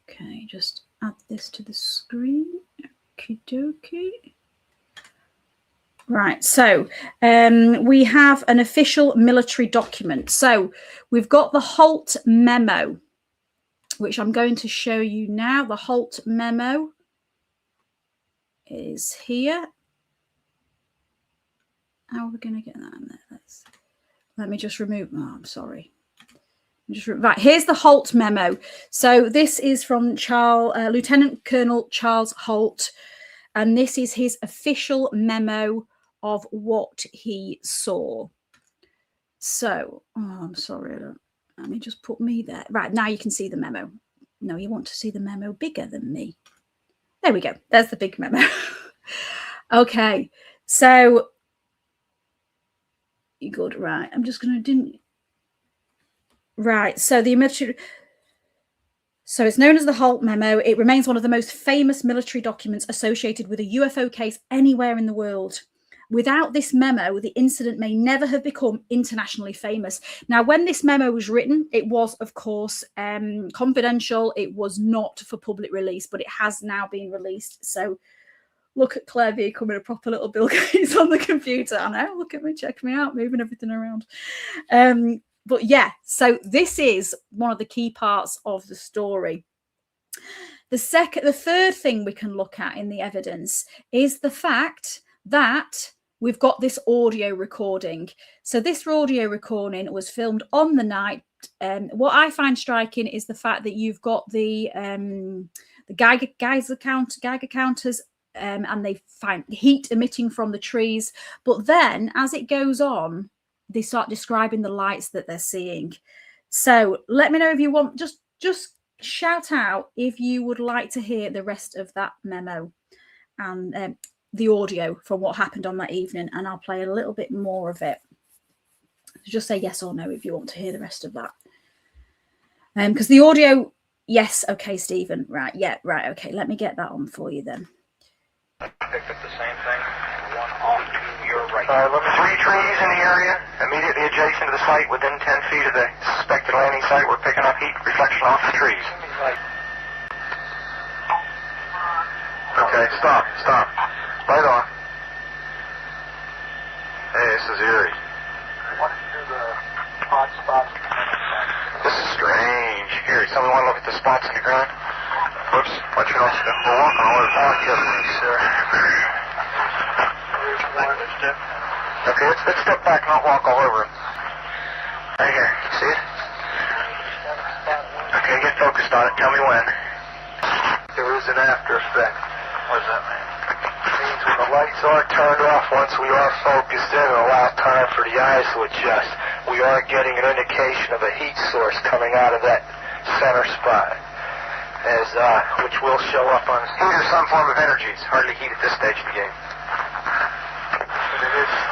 Okay, just add this to the screen. Okie dokie. Right, so we have an official military document. So we've got the Holt Memo, which I'm going to show you now. The Holt Memo is here. How are we going to get that in there? Let me just remove. Oh, I'm sorry. Right, here's the Holt memo. So this is from Lieutenant Colonel Charles Holt, and this is his official memo of what he saw. So, oh, I'm sorry. Let me just put me there. Right, now you can see the memo. No, you want to see the memo bigger than me. There we go. There's the big memo. Okay, so you good, right? I'm just going to Right, so the military. So it's known as the Holt Memo. It remains one of the most famous military documents associated with a UFO case anywhere in the world. Without this memo, the incident may never have become internationally famous. Now, when this memo was written, it was, of course, confidential. It was not for public release, but it has now been released. So look at Claire becoming a proper little Bill Gates on the computer. I know, look at me, check me out, moving everything around. But yeah, so this is one of the key parts of the story. The third thing we can look at in the evidence is the fact that we've got this audio recording. So this audio recording was filmed on the night. What I find striking is the fact that you've got the Geiger counters, and they find heat emitting from the trees. But then as it goes on, they start describing the lights that they're seeing. So let me know if you want, just shout out if you would like to hear the rest of that memo and the audio from what happened on that evening, and I'll play a little bit more of it. Just say yes or no if you want to hear the rest of that. Because the audio, yes, okay, Stephen, right, yeah, right, okay, let me get that on for you then. Picked up the same thing, one off to your right. 3 trees in the area, immediately adjacent to the site, within 10 feet of the suspected landing site. We're picking up heat reflection off the trees. Okay, stop. Right on. Hey, this is eerie. This is strange. Here, somebody want to look at the spots in the ground? Whoops, watch your nose. We're walking all over the park, sir. Okay, let's step back and not walk all over it. Right here, see it? Okay, get focused on it. Tell me when. There is an after effect. What does that mean? It means when the lights are turned off, once we are focused in and allow time for the eyes to adjust, we are getting an indication of a heat source coming out of that center spot, which will show up on heat or some form of energy. It's hardly heat at this stage of the game.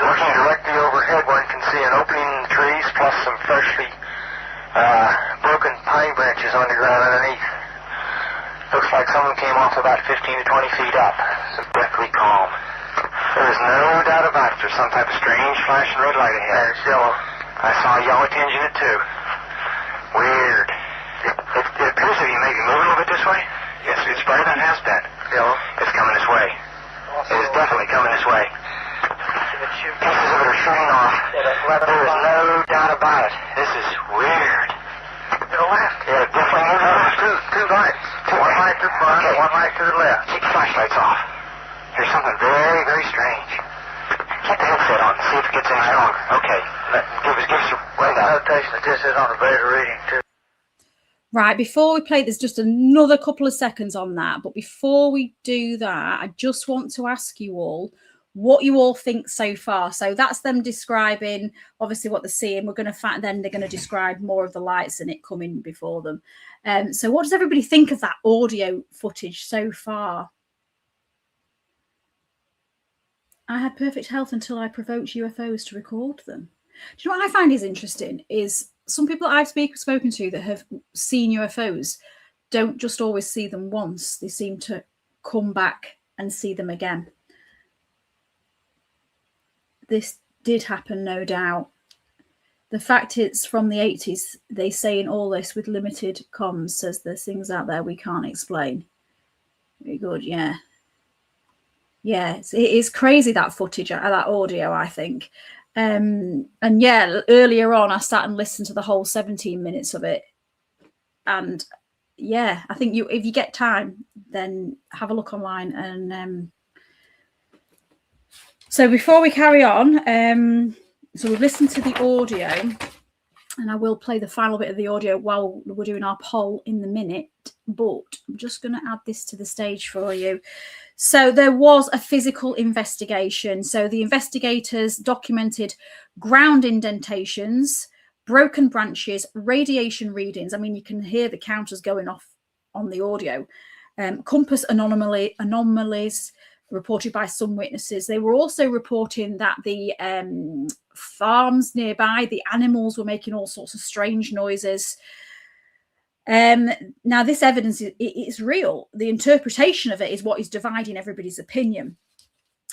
Looking directly overhead, one can see an opening in the trees plus some freshly broken pine branches on the ground underneath. Looks like someone came off about 15 to 20 feet up. It's deathly calm. There is no doubt about it. There's some type of strange flashing red light ahead. It's yellow. I saw a yellow tinge in it too. Weird. It appears to be maybe moving a little bit this way. Yes, it's brighter than it has been. Yellow. It's coming this way. It is definitely coming this way. Pieces of it are shooting off. There is no doubt about it. This is weird. To the left. Yeah, definitely moving off. Two lights. One light to the front, okay. One light to the left. Keep the flashlights off. There's something very, very strange. Get the headset on. See if it gets any stronger. Okay. Give us your rundown. Notation that this is on the beta reading too. Right, before we play, there's just another couple of seconds on that. But before we do that, I just want to ask you all what you all think so far. So that's them describing, obviously, what they're seeing. We're going to find, then they're going to describe more of the lights and it coming before them. So what does everybody think of that audio footage so far? I had perfect health until I provoked UFOs to record them. Do you know what I find is interesting is some people that I've spoken to that have seen UFOs don't just always see them once. They seem to come back and see them again. This did happen, no doubt. The fact it's from the 80s, they say in all this with limited comms, says there's things out there we can't explain. Very good, yeah. Yeah, it is crazy, that footage, that audio, I think. And yeah, earlier on, I sat and listened to the whole 17 minutes of it. And yeah, I think if you get time, then have a look online and So before we carry on, so we've listened to the audio, and I will play the final bit of the audio while we're doing our poll in the minute, but I'm just going to add this to the stage for you. So there was a physical investigation. So the investigators documented ground indentations, broken branches, radiation readings. I mean, you can hear the counters going off on the audio. Compass anomalies reported by some witnesses. They were also reporting that the farms nearby, the animals were making all sorts of strange noises. Now, this evidence is real. The interpretation of it is what is dividing everybody's opinion.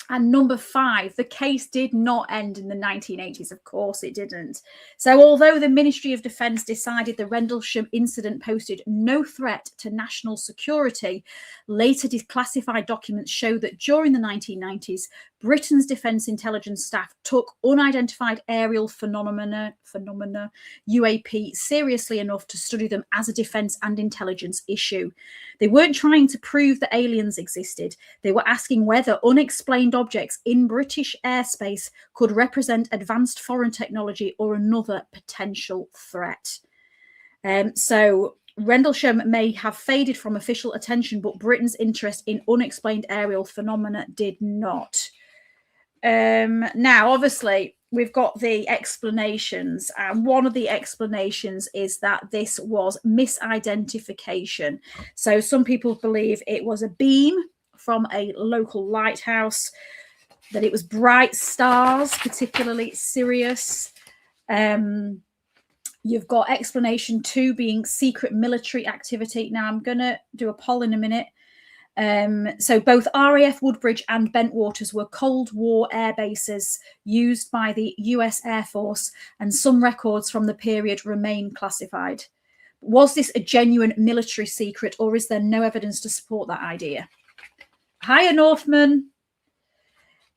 And number 5, the case did not end in the 1980s. Of course it didn't. So although the Ministry of Defence decided the Rendlesham incident posed no threat to national security, later declassified documents show that during the 1990s, Britain's defence intelligence staff took unidentified aerial phenomena, UAP, seriously enough to study them as a defence and intelligence issue. They weren't trying to prove that aliens existed. They were asking whether unexplained objects in British airspace could represent advanced foreign technology or another potential threat. So Rendlesham may have faded from official attention, but Britain's interest in unexplained aerial phenomena did not. Now, obviously, we've got the explanations, and one of the explanations is that this was misidentification. So some people believe it was a beam from a local lighthouse, that it was bright stars, particularly Sirius. You've got explanation 2 being secret military activity. Now, I'm going to do a poll in a minute. So both RAF Woodbridge and Bentwaters were Cold War air bases used by the US Air Force, and some records from the period remain classified. Was this a genuine military secret, or is there no evidence to support that idea? Hiya, Northman.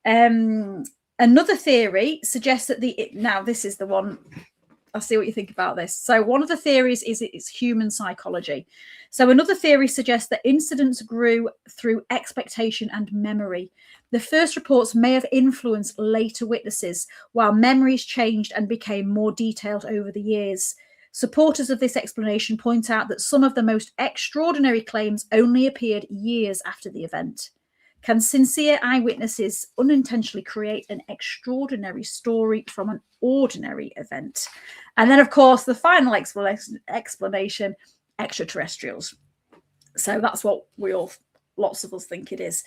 Another theory suggests that now this is the one. I'll see what you think about this. So one of the theories is it's human psychology. So another theory suggests that incidents grew through expectation and memory. The first reports may have influenced later witnesses, while memories changed and became more detailed over the years. Supporters of this explanation point out that some of the most extraordinary claims only appeared years after the event. Can sincere eyewitnesses unintentionally create an extraordinary story from an ordinary event? And then, of course, the final explanation, extraterrestrials. So that's what lots of us think it is.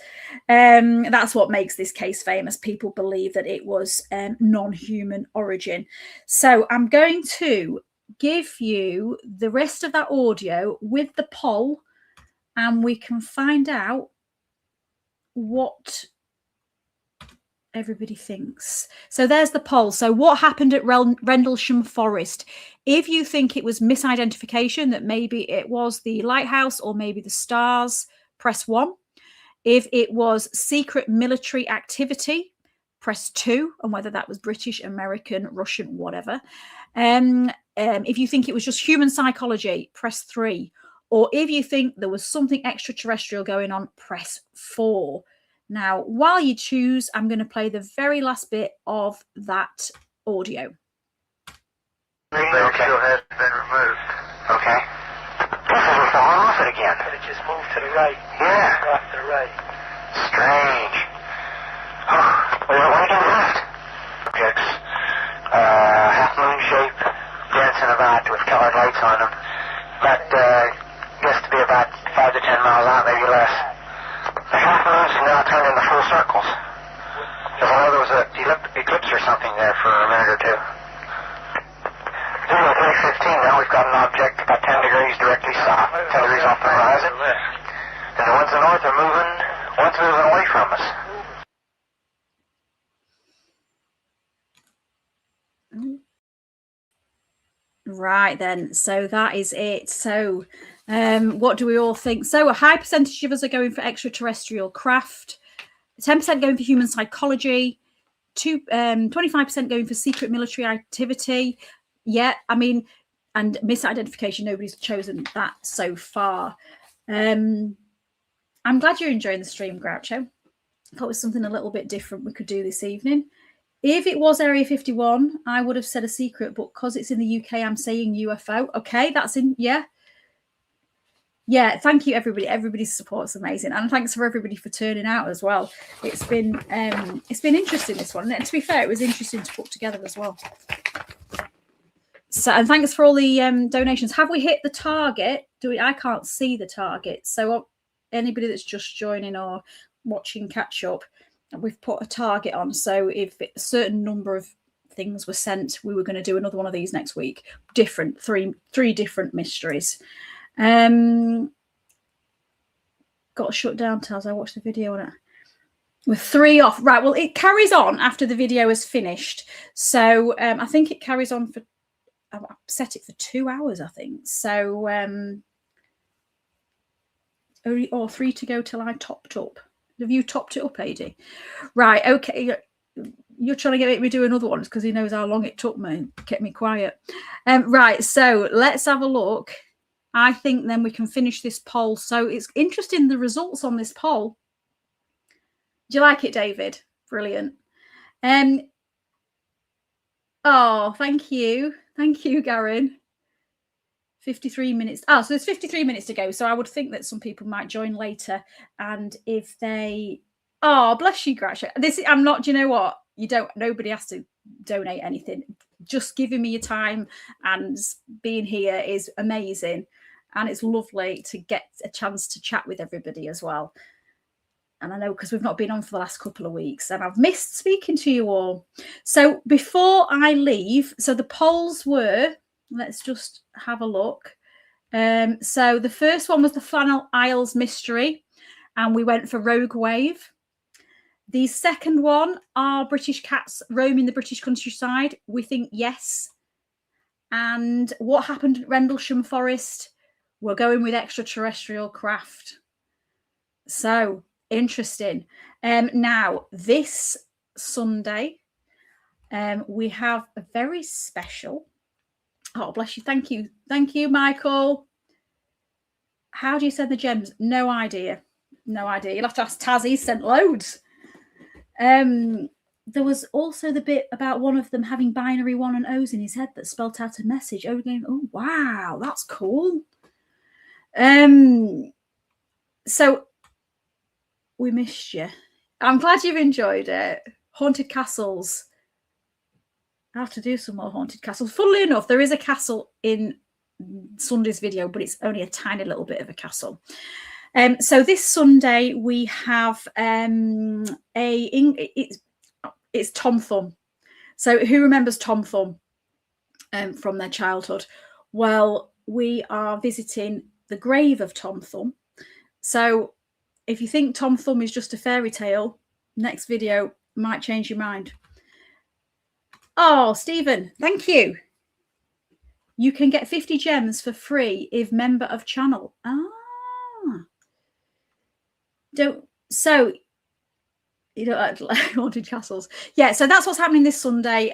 That's what makes this case famous. People believe that it was non-human origin. So I'm going to give you the rest of that audio with the poll, and we can find out what everybody thinks. So there's the poll. So what happened at Rendlesham Forest? If you think it was misidentification, that maybe it was the lighthouse or maybe the stars, press 1. If it was secret military activity, press 2, and whether that was British, American, Russian, whatever. If you think it was just human psychology, press 3. Or if you think there was something extraterrestrial going on, press 4. Now, while you choose, I'm going to play the very last bit of that audio. Okay. Has been removed. Okay. This is falling off it again. But it just moved to the right. Yeah. Off to the right. Strange. Oh, what are you doing left? Objects. Half moon shape, dancing about with colored lights on them. But, gets to be about 5 to 10 miles out, maybe less. The half moons have now turned into full circles. Because I know there was an eclipse or something there for a minute or two. 3:15 now, we've got an object about 10 degrees directly south, 10 degrees off the horizon. And the ones in the north are moving, one's moving away from us. Right then, so that is it. So what do we all think? So a high percentage of us are going for extraterrestrial craft, 10% going for human psychology, 25% going for secret military activity. Yeah, I mean, and misidentification, nobody's chosen that so far. I'm glad you're enjoying the stream, Groucho. thought it was something a little bit different we could do this evening. If it was Area 51, I would have said a secret, but because it's in the UK, I'm saying UFO. Okay, that's in, yeah. Yeah, thank you, everybody. Everybody's support is amazing. And thanks for everybody for turning out as well. It's been interesting, this one. And to be fair, it was interesting to put together as well. So, and thanks for all the donations. Have we hit the target? I can't see the target. So anybody that's just joining or watching catch up, we've put a target on. So if a certain number of things were sent, we were going to do another one of these next week. Three different mysteries. Got shut down as I watched the video on it. With 3 off. Right, well, it carries on after the video is finished. So I think it carries on for, I set it for 2 hours, I think. So, or 3 to go till I topped up. Have you topped it up, AD? Right, okay. You're trying to get me do another one because he knows how long it took me. Kept me quiet. Right, so let's have a look. I think then we can finish this poll. So it's interesting, the results on this poll. Do you like it, David? Brilliant. Oh, thank you. Thank you, Garen. 53 minutes. Oh, so there's 53 minutes to go. So I would think that some people might join later. And if they... Oh, bless you, Gratcha. I'm not, do you know what? Nobody has to donate anything. Just giving me your time and being here is amazing. And it's lovely to get a chance to chat with everybody as well. And I know because we've not been on for the last couple of weeks and I've missed speaking to you all. So before I leave, so the polls were, let's just have a look. So the first one was the Flannel Isles mystery and we went for Rogue Wave. The second one, are British cats roaming the British countryside? We think yes. And what happened at Rendlesham Forest? We're going with extraterrestrial craft. So interesting. Now, this Sunday, we have a very special. Oh, bless you. Thank you. Thank you, Michael. How do you send the gems? No idea. No idea. You'll have to ask Taz. He sent loads. There was also the bit about one of them having binary 1 and O's in his head that spelt out a message. Oh, wow, that's cool. So we missed you. I'm glad you've enjoyed it. Haunted castles. I have to do some more haunted castles. Funnily enough, there is a castle in Sunday's video, but it's only a tiny little bit of a castle. So this Sunday we have it's Tom Thumb. So who remembers Tom Thumb from their childhood? Well, we are visiting the grave of Tom Thumb. So if you think Tom Thumb is just a fairy tale, next video might change your mind. Oh, Stephen, thank you. You can get 50 gems for free if member of channel. So you don't like haunted castles. Yeah, so that's what's happening this Sunday.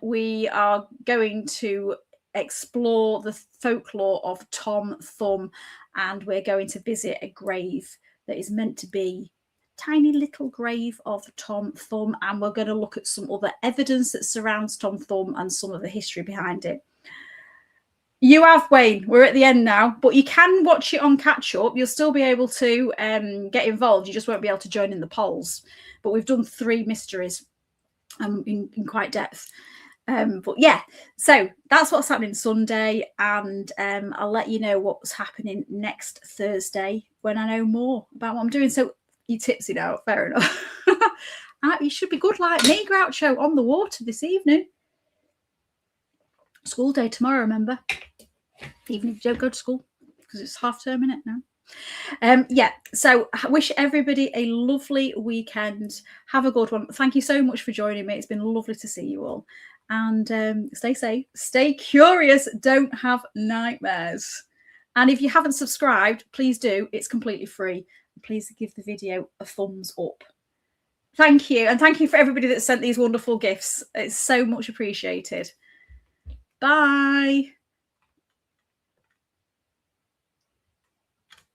We are going to explore the folklore of Tom Thumb, and we're going to visit a grave that is meant to be a tiny little grave of Tom Thumb, and we're going to look at some other evidence that surrounds Tom Thumb and some of the history behind it. You have, Wayne. We're at the end now, but you can watch it on catch up. You'll still be able to get involved. You just won't be able to join in the polls. But we've done 3 mysteries in quite depth. But yeah, so that's what's happening Sunday, and I'll let you know what's happening next Thursday when I know more about what I'm doing. So you're tipsy now, fair enough. You should be good like me, Groucho, on the water this evening. School day tomorrow, remember? Even if you don't go to school, because it's half term, isn't it now? Yeah, so I wish everybody a lovely weekend. Have a good one. Thank you so much for joining me. It's been lovely to see you all. And stay safe, stay curious, don't have nightmares. And if you haven't subscribed, please do. It's completely free. Please give the video a thumbs up. Thank you. And thank you for everybody that sent these wonderful gifts. It's so much appreciated. Bye.